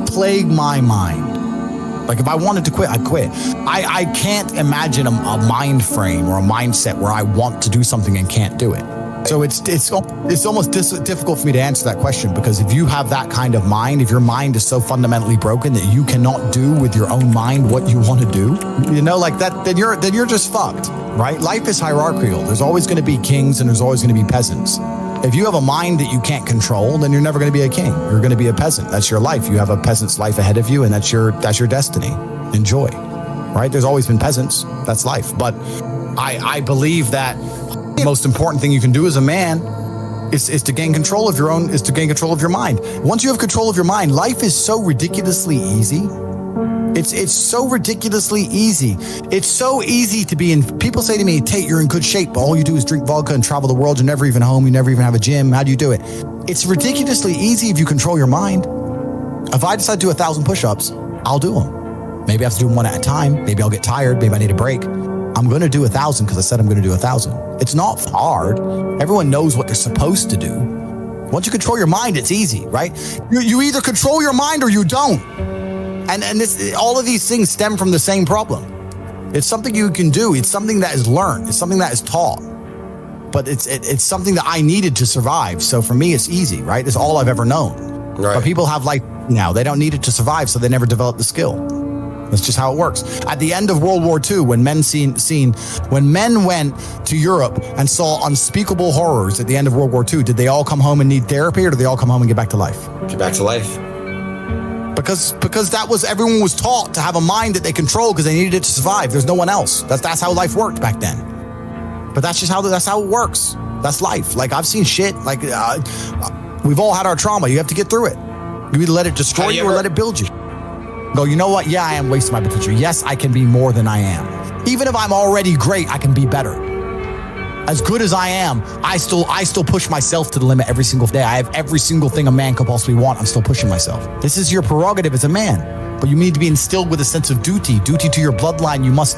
plague my mind. Like if I wanted to quit, I'd quit. I can't imagine a mind frame or a mindset where I want to do something and can't do it. So it's almost difficult for me to answer that question, because if you have that kind of mind, if your mind is so fundamentally broken that you cannot do with your own mind what you want to do, you know, like that, then you're just fucked, right? Life is hierarchical. There's always going to be kings and there's always going to be peasants. If you have a mind that you can't control, then you're never going to be a king. You're going to be a peasant. That's your life. You have a peasant's life ahead of you, and that's your destiny. Enjoy, right? There's always been peasants. That's life. But I believe that the most important thing you can do as a man is to gain control of your mind. Once you have control of your mind, life is so ridiculously easy. It's so ridiculously easy. It's so easy to be in. People say to me, Tate, you're in good shape. All you do is drink vodka and travel the world. You're never even home. You never even have a gym. How do you do it? It's ridiculously easy if you control your mind. If I decide to do 1,000 push-ups, I'll do them. Maybe I have to do them one at a time. Maybe I'll get tired. Maybe I need a break. I'm going to do 1,000 because I said I'm going to do 1,000. It's not hard. Everyone knows what they're supposed to do. Once you control your mind, it's easy, right? You either control your mind or you don't. And this, all of these things stem from the same problem. It's something you can do. It's something that is learned. It's something that is taught. But it's something that I needed to survive. So for me, it's easy, right? It's all I've ever known. Right. But people have like now, they don't need it to survive, so they never develop the skill. That's just how it works. At the end of World War II, when men went to Europe and saw unspeakable horrors at the end of World War II, did they all come home and need therapy, or did they all come home and get back to life? Get back to life. Because that was, everyone was taught to have a mind that they control because they needed it to survive. There's no one else. That's how life worked back then. But that's how it works. That's life. Like I've seen shit. Like we've all had our trauma. You have to get through it. You either let it destroy you or let it build you. Go, you know what? Yeah, I am wasting my potential. Yes, I can be more than I am. Even if I'm already great, I can be better. As good as I am, I still push myself to the limit every single day. I have every single thing a man could possibly want. I'm still pushing myself. This is your prerogative as a man, but you need to be instilled with a sense of duty to your bloodline. You must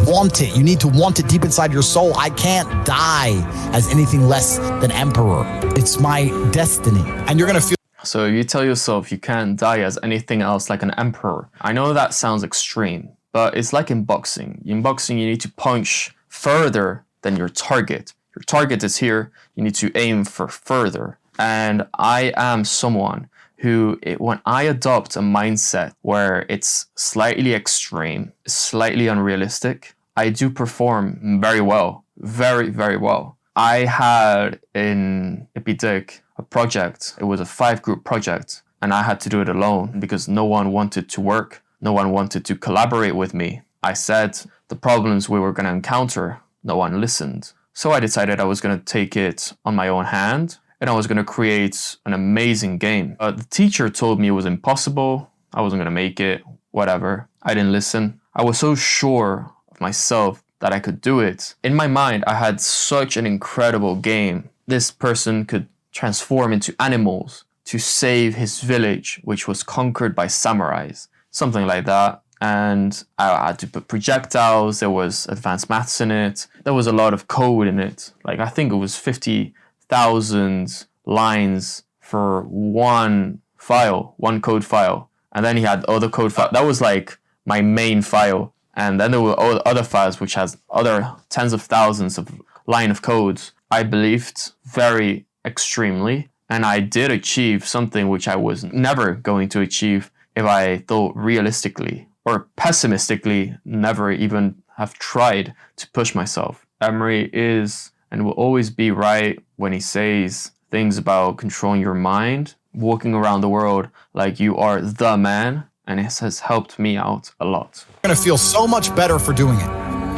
want it. You need to want it deep inside your soul. I can't die as anything less than emperor. It's my destiny. And you're going to feel. So you tell yourself you can't die as anything else like an emperor. I know that sounds extreme, but it's like in boxing. In boxing, you need to punch further than your target. Your target is here. You need to aim for further. And I am someone who, when I adopt a mindset where it's slightly extreme, slightly unrealistic, I do perform very well, very, very well. I had in Epidec a project. It was a 5-group project, and I had to do it alone because no one wanted to work. No one wanted to collaborate with me. I said the problems we were going to encounter. No one listened. So I decided I was going to take it on my own hand, and I was going to create an amazing game. The teacher told me it was impossible. I wasn't going to make it, whatever. I didn't listen. I was so sure of myself that I could do it. In my mind, I had such an incredible game. This person could transform into animals to save his village, which was conquered by samurais, something like that. And I had to put projectiles. There was advanced maths in it. There was a lot of code in it. Like I think it was 50,000 lines for one file, one code file. And then he had other code file. That was like my main file. And then there were other files which has other tens of thousands of line of codes. I believed very extremely, and I did achieve something which I was never going to achieve if I thought realistically. Or pessimistically, never even have tried to push myself. Emery is and will always be right when he says things about controlling your mind, walking around the world like you are the man, and it has helped me out a lot. You're going to feel so much better for doing it.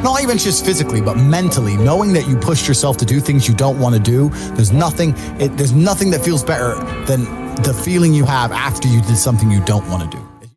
Not even just physically, but mentally, knowing that you pushed yourself to do things you don't want to do. There's nothing that feels better than the feeling you have after you did something you don't want to do.